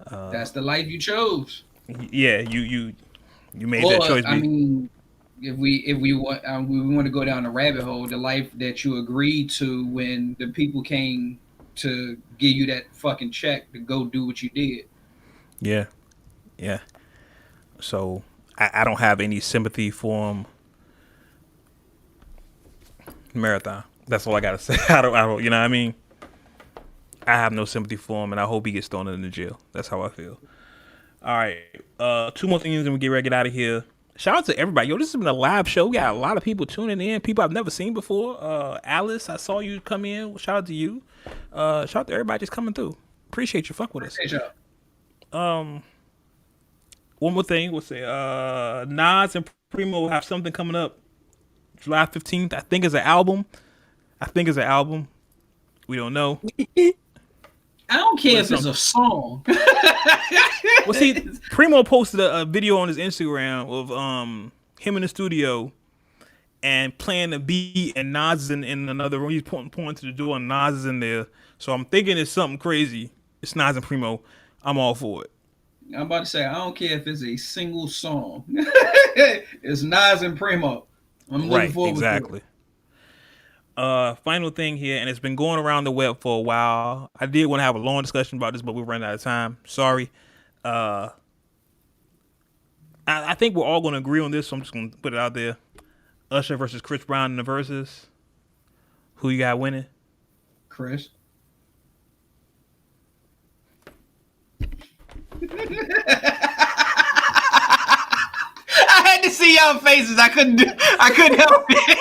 That's the life you chose. Yeah, you made that choice. I mean, if we want to go down the rabbit hole, the life that you agreed to when the people came to give you that fucking check to go do what you did. Yeah. So I don't have any sympathy for him. Marathon. That's all I gotta say. I don't. You know what I mean? I have no sympathy for him, and I hope he gets thrown into jail. That's how I feel. All right. 2 more things, and we get ready to get out of here. Shout out to everybody. Yo, this has been a live show. We got a lot of people tuning in. People I've never seen before. Alice, I saw you come in. Shout out to you. Shout out to everybody just coming through. Appreciate you. Fuck with us. One more thing. We'll say Nas and Primo will have something coming up July 15th. I think it's an album. We don't know. I don't care if it's a song. Well, see, Primo posted a video on his Instagram of him in the studio and playing a beat, and Nas is in another room. He's pointing to the door, and Nas is in there. So I'm thinking it's something crazy. It's Nas and Primo. I'm all for it. I'm about to say, I don't care if it's a single song. It's Nas and Primo. I'm looking forward to it. Final thing here, and it's been going around the web for a while. I did want to have a long discussion about this, but we're running out of time. Sorry. I think we're all going to agree on this, so I'm just going to put it out there. Usher versus Chris Brown in the verses. Who you got winning? Chris. I had to see y'all faces. I couldn't help it.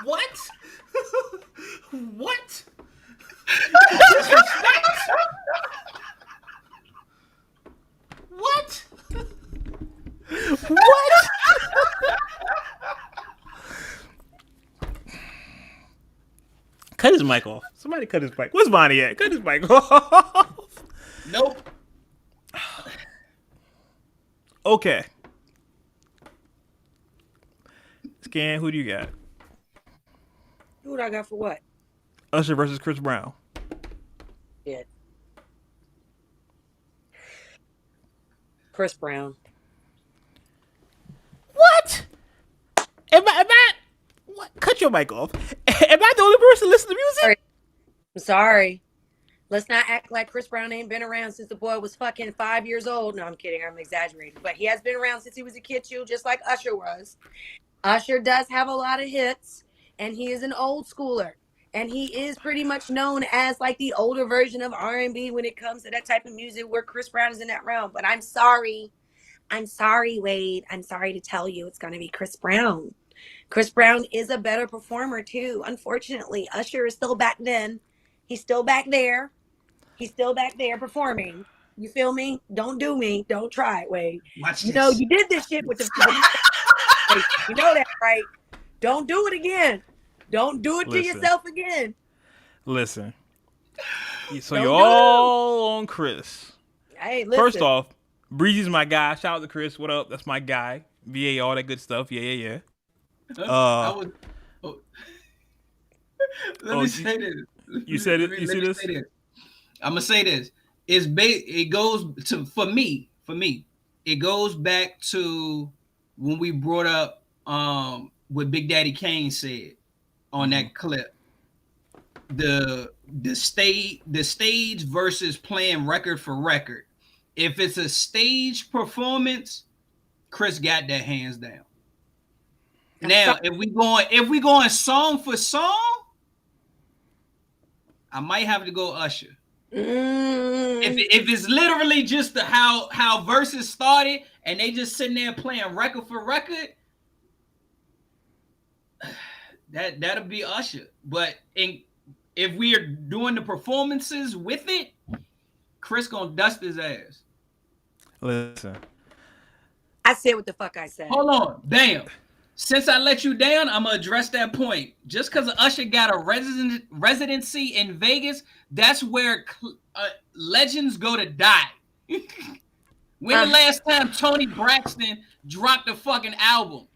What? What? What? What? Cut his mic off. Somebody cut his mic. Where's Bonnie at? Cut his mic off. Nope. Okay. Scan, who do you got? Who I got for what? Usher versus Chris Brown. Yeah. Chris Brown. What? Am I what? Cut your mic off. Am I the only person listening to music? I'm sorry. Let's not act like Chris Brown ain't been around since the boy was fucking 5 years old. No, I'm kidding. I'm exaggerating. But he has been around since he was a kid too, just like Usher was. Usher does have a lot of hits, and he is an old schooler. And he is pretty much known as like the older version of R&B when it comes to that type of music where Chris Brown is in that realm. But I'm sorry, Wade. I'm sorry to tell you it's going to be Chris Brown. Chris Brown is a better performer too. Unfortunately, Usher is still back then. He's still back there. He's still back there performing. You feel me? Don't do me. Don't try it, Wade. Watch you this. know, you did this shit with the you know that, right? Don't do it again. Don't do it to yourself again. Listen. So you're all on Chris. Hey, listen. First off, Breezy's my guy. Shout out to Chris. What up? That's my guy. VA, all that good stuff. Yeah. Let me say this. You said it. You see this? I'm gonna say this. It goes to for me. It goes back to when we brought up what Big Daddy Kane said on that clip. The stage versus playing record for record. If it's a stage performance, Chris got that hands down. Now, if we going song for song, I might have to go Usher. If it's literally just how verses started and they just sitting there playing record for record, that'll be Usher. But if we are doing the performances with it, Chris gonna dust his ass. Listen, I said what the fuck I said. Hold on, damn. Since I let you down, I'm gonna address that point. Just because Usher got a residency in Vegas, that's where legends go to die. When the last time Toni Braxton dropped a fucking album?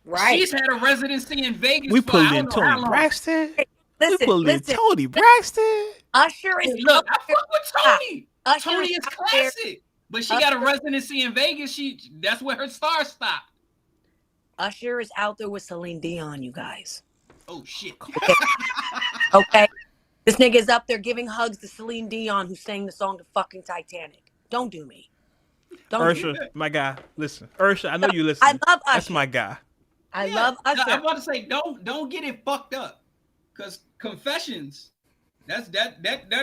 Right. She's had a residency in Vegas. We put in Toni Braxton. Listen. Toni Braxton. Usher is look. I fuck with Toni. Usher Toni is classic, but she got a residency in Vegas. That's where her star stopped. Usher is out there with Celine Dion, you guys. Oh shit. Okay. This nigga is up there giving hugs to Celine Dion, who sang the song "The Fucking Titanic." Don't do me. Ursha, my guy. Listen, Ursha, I know you listen. I love Usher. That's my guy. I love Usher. I'm about to say, don't get it fucked up, because Confessions, that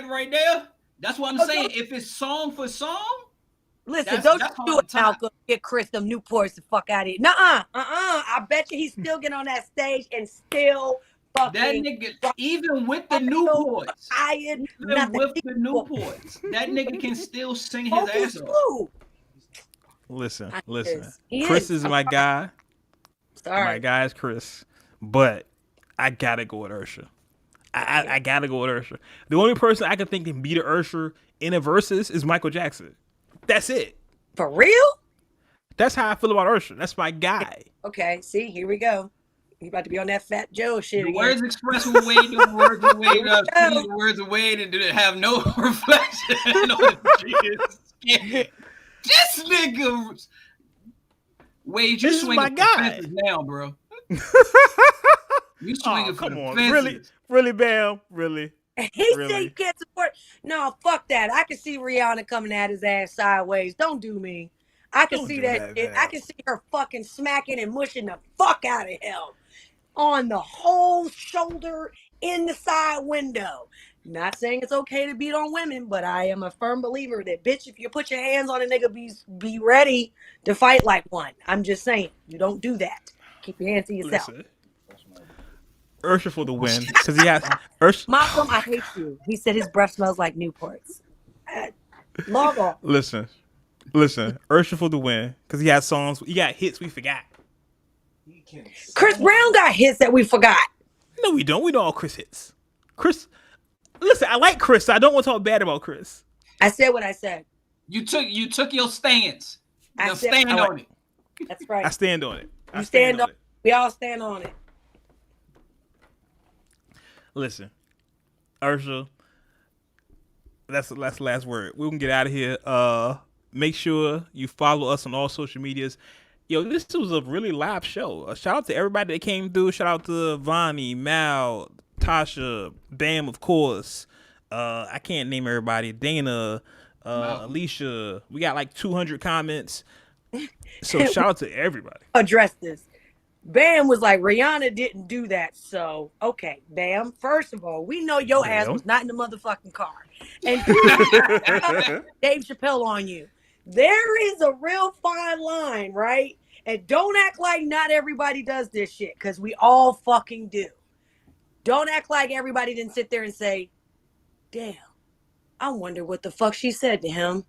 right there. That's what I'm saying. If it's song for song. Listen, don't do it, Malcolm. Get Chris them Newports the fuck out of here. Nuh-uh. I bet you he's still getting on that stage and still fucking. That nigga, even with the Newports, that nigga can still sing his ass off. Listen. Chris is my guy. Sorry. My guy is Chris. But I gotta go with Ursha. I gotta go with Ursha. The only person I can think can beat Ursha in a versus is Michael Jackson. That's it. For real? That's how I feel about Ursha. That's my guy. Okay, see, here we go. You about to be on that Fat Joe shit again. Words express with Wade, the words of Wade up, the words of Wade, and did it have no reflection on Jesus. This nigga, Wade, you swinging for fences now, bro. You swinging for the fences. Really, Bam? Really? He said you can't support. No, fuck that. I can see Rihanna coming at his ass sideways. Don't do me. I can see that. I can see her fucking smacking and mushing the fuck out of him on the whole shoulder in the side window. Not saying it's okay to beat on women, but I am a firm believer that, bitch, if you put your hands on a nigga, be ready to fight like one. I'm just saying, you don't do that. Keep your hands to yourself. Listen. Ursha for the win, because he has Ursha. Malcolm, I hate you. He said his breath smells like Newports. Log off. Listen. Ursha for the win, because he has songs. He got hits we forgot. Chris Brown got hits that we forgot. No, we don't. We know all Chris hits. Chris, listen, I like Chris. So I don't want to talk bad about Chris. I said what I said. You took your stance. I stand on it. That's right. I stand on it. You stand on it. We all stand on it. Listen, Ursha, that's the last word. We can get out of here. Make sure you follow us on all social medias. Yo, this was a really live show. Shout out to everybody that came through. Shout out to Vonnie, Mal, Tasha, Bam, of course. I can't name everybody. Dana, Alicia. We got like 200 comments. So shout out to everybody. Address this. Bam was like, Rihanna didn't do that. So, okay, Bam, first of all, we know your ass was not in the motherfucking car. And Dave Chappelle on you. There is a real fine line, right? And don't act like not everybody does this shit, because we all fucking do. Don't act like everybody didn't sit there and say, damn, I wonder what the fuck she said to him.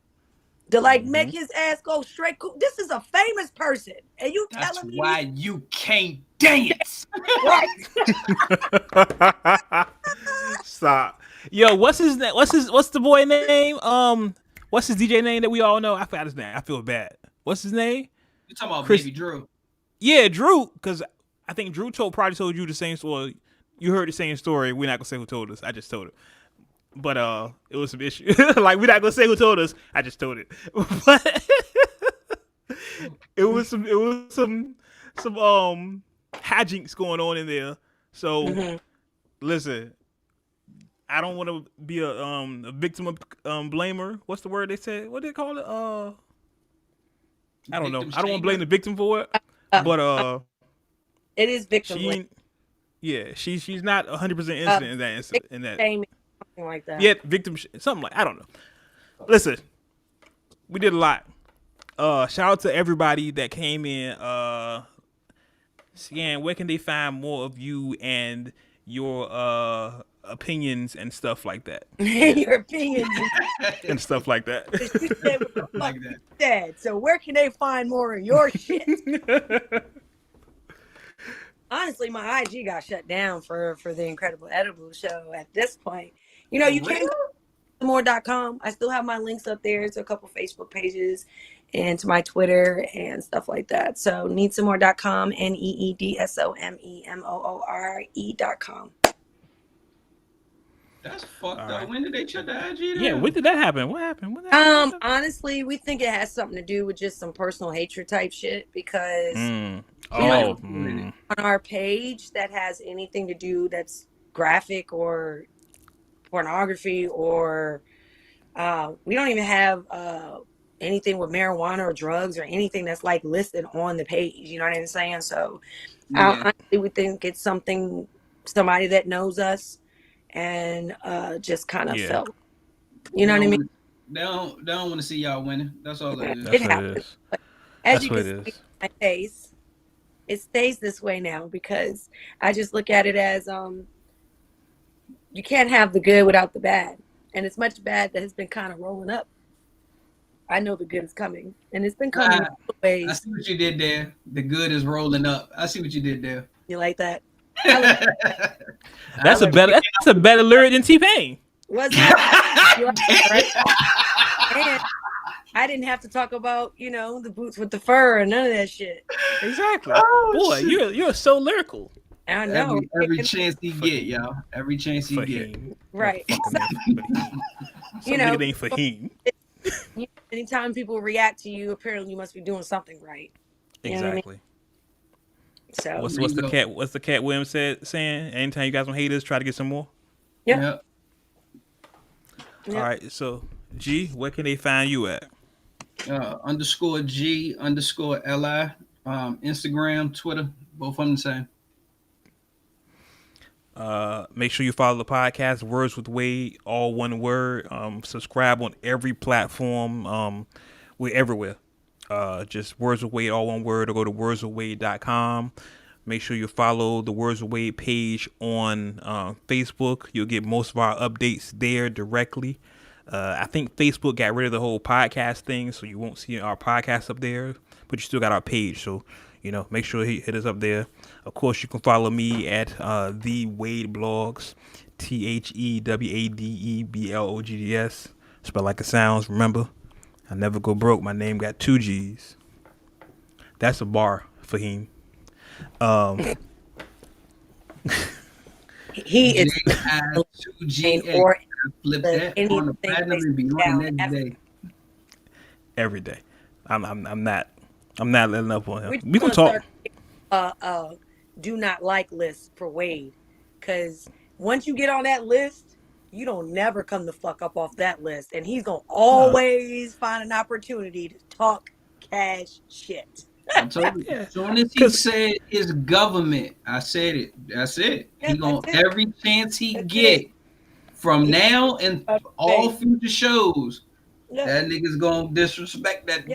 To make his ass go straight. This is a famous person, and you telling me why you can't dance. Right? Stop. Yo, what's the boy name? What's his DJ name that we all know? I forgot his name. I feel bad. What's his name? You talking about Baby Drew? Yeah, Drew. Because I think Drew probably told you the same story. You heard the same story. We're not gonna say who told us. I just told it. But it was some issue. Like, we're not gonna say who told us. I just told it. But it was some hijinks going on in there. So listen, I don't want to be a victim of blamer. What's the word they said? What do they call it? I don't know. I don't want to blame the victim for it, but it is victim. She's not 100% innocent in that incident. In that, something like that. Yeah, victim, something like I don't know. Listen, we did a lot. Shout out to everybody that came in. Scan, where can they find more of you and your opinions and stuff like that? Your opinions and stuff like that. Like that. So where can they find more of your shit? Honestly, my IG got shut down for the Incredible Edible Show at this point. You know, you can't go to more.com. I still have my links up there to a couple Facebook pages and to my Twitter and stuff like that. So needsomemore.com, needsomemore.com. That's fucked up. When did they shut the IG down? Yeah, when did that happen? What happened? Honestly, we think it has something to do with just some personal hatred type shit because on our page that has anything to do that's graphic or pornography or we don't even have anything with marijuana or drugs or anything that's like listed on the page. You know what I'm saying? So honestly, we think it's somebody that knows us and just kind of felt, you know what I mean? They don't want to see y'all winning. That's all it is. It happens. As you can see my face, it stays this way now because I just look at it as you can't have the good without the bad. And it's much bad that has been kind of rolling up. I know the good is coming. And it's been coming ways. I see what you did there. The good is rolling up. I see what you did there. You like that? That's a better lyric than T-Pain. Was it? Right? And I didn't have to talk about, the boots with the fur and none of that shit. Exactly. Boy, you're so lyrical. I know. Every chance he get, y'all. Every chance he get. Right. It ain't for him. Anytime people react to you, apparently you must be doing something right. Exactly. So what's the cat Williams saying? Anytime you guys want haters, try to get some more. Yep. All right. So G, where can they find you at? _G_LI, Instagram, Twitter, both of them the same. Make sure you follow the podcast, Words with Wade, all one word. Subscribe on every platform. We're everywhere. Just Words with Wade, all one word, or go to wordswithwade.com. Make sure you follow the Words with Wade page on Facebook. You'll get most of our updates there directly. I think Facebook got rid of the whole podcast thing, so you won't see our podcast up there, but you still got our page. So, make sure you hit us up there. Of course, you can follow me at The Wade Blogs, TheWadeBlogs, spelled like it sounds. Remember, I never go broke. My name got 2 G's. That's a bar for him. He is 2 G or flip that on the platinum and be on next day. Every day. I'm not letting up on him. We gonna talk. Do not like list for Wade, because once you get on that list, you don't never come the fuck up off that list, and he's gonna always find an opportunity to talk cash shit. I told you. As soon as he said his government, I said it. That's it. He gonna every chance he get from now and all future shows. That nigga's gonna disrespect that.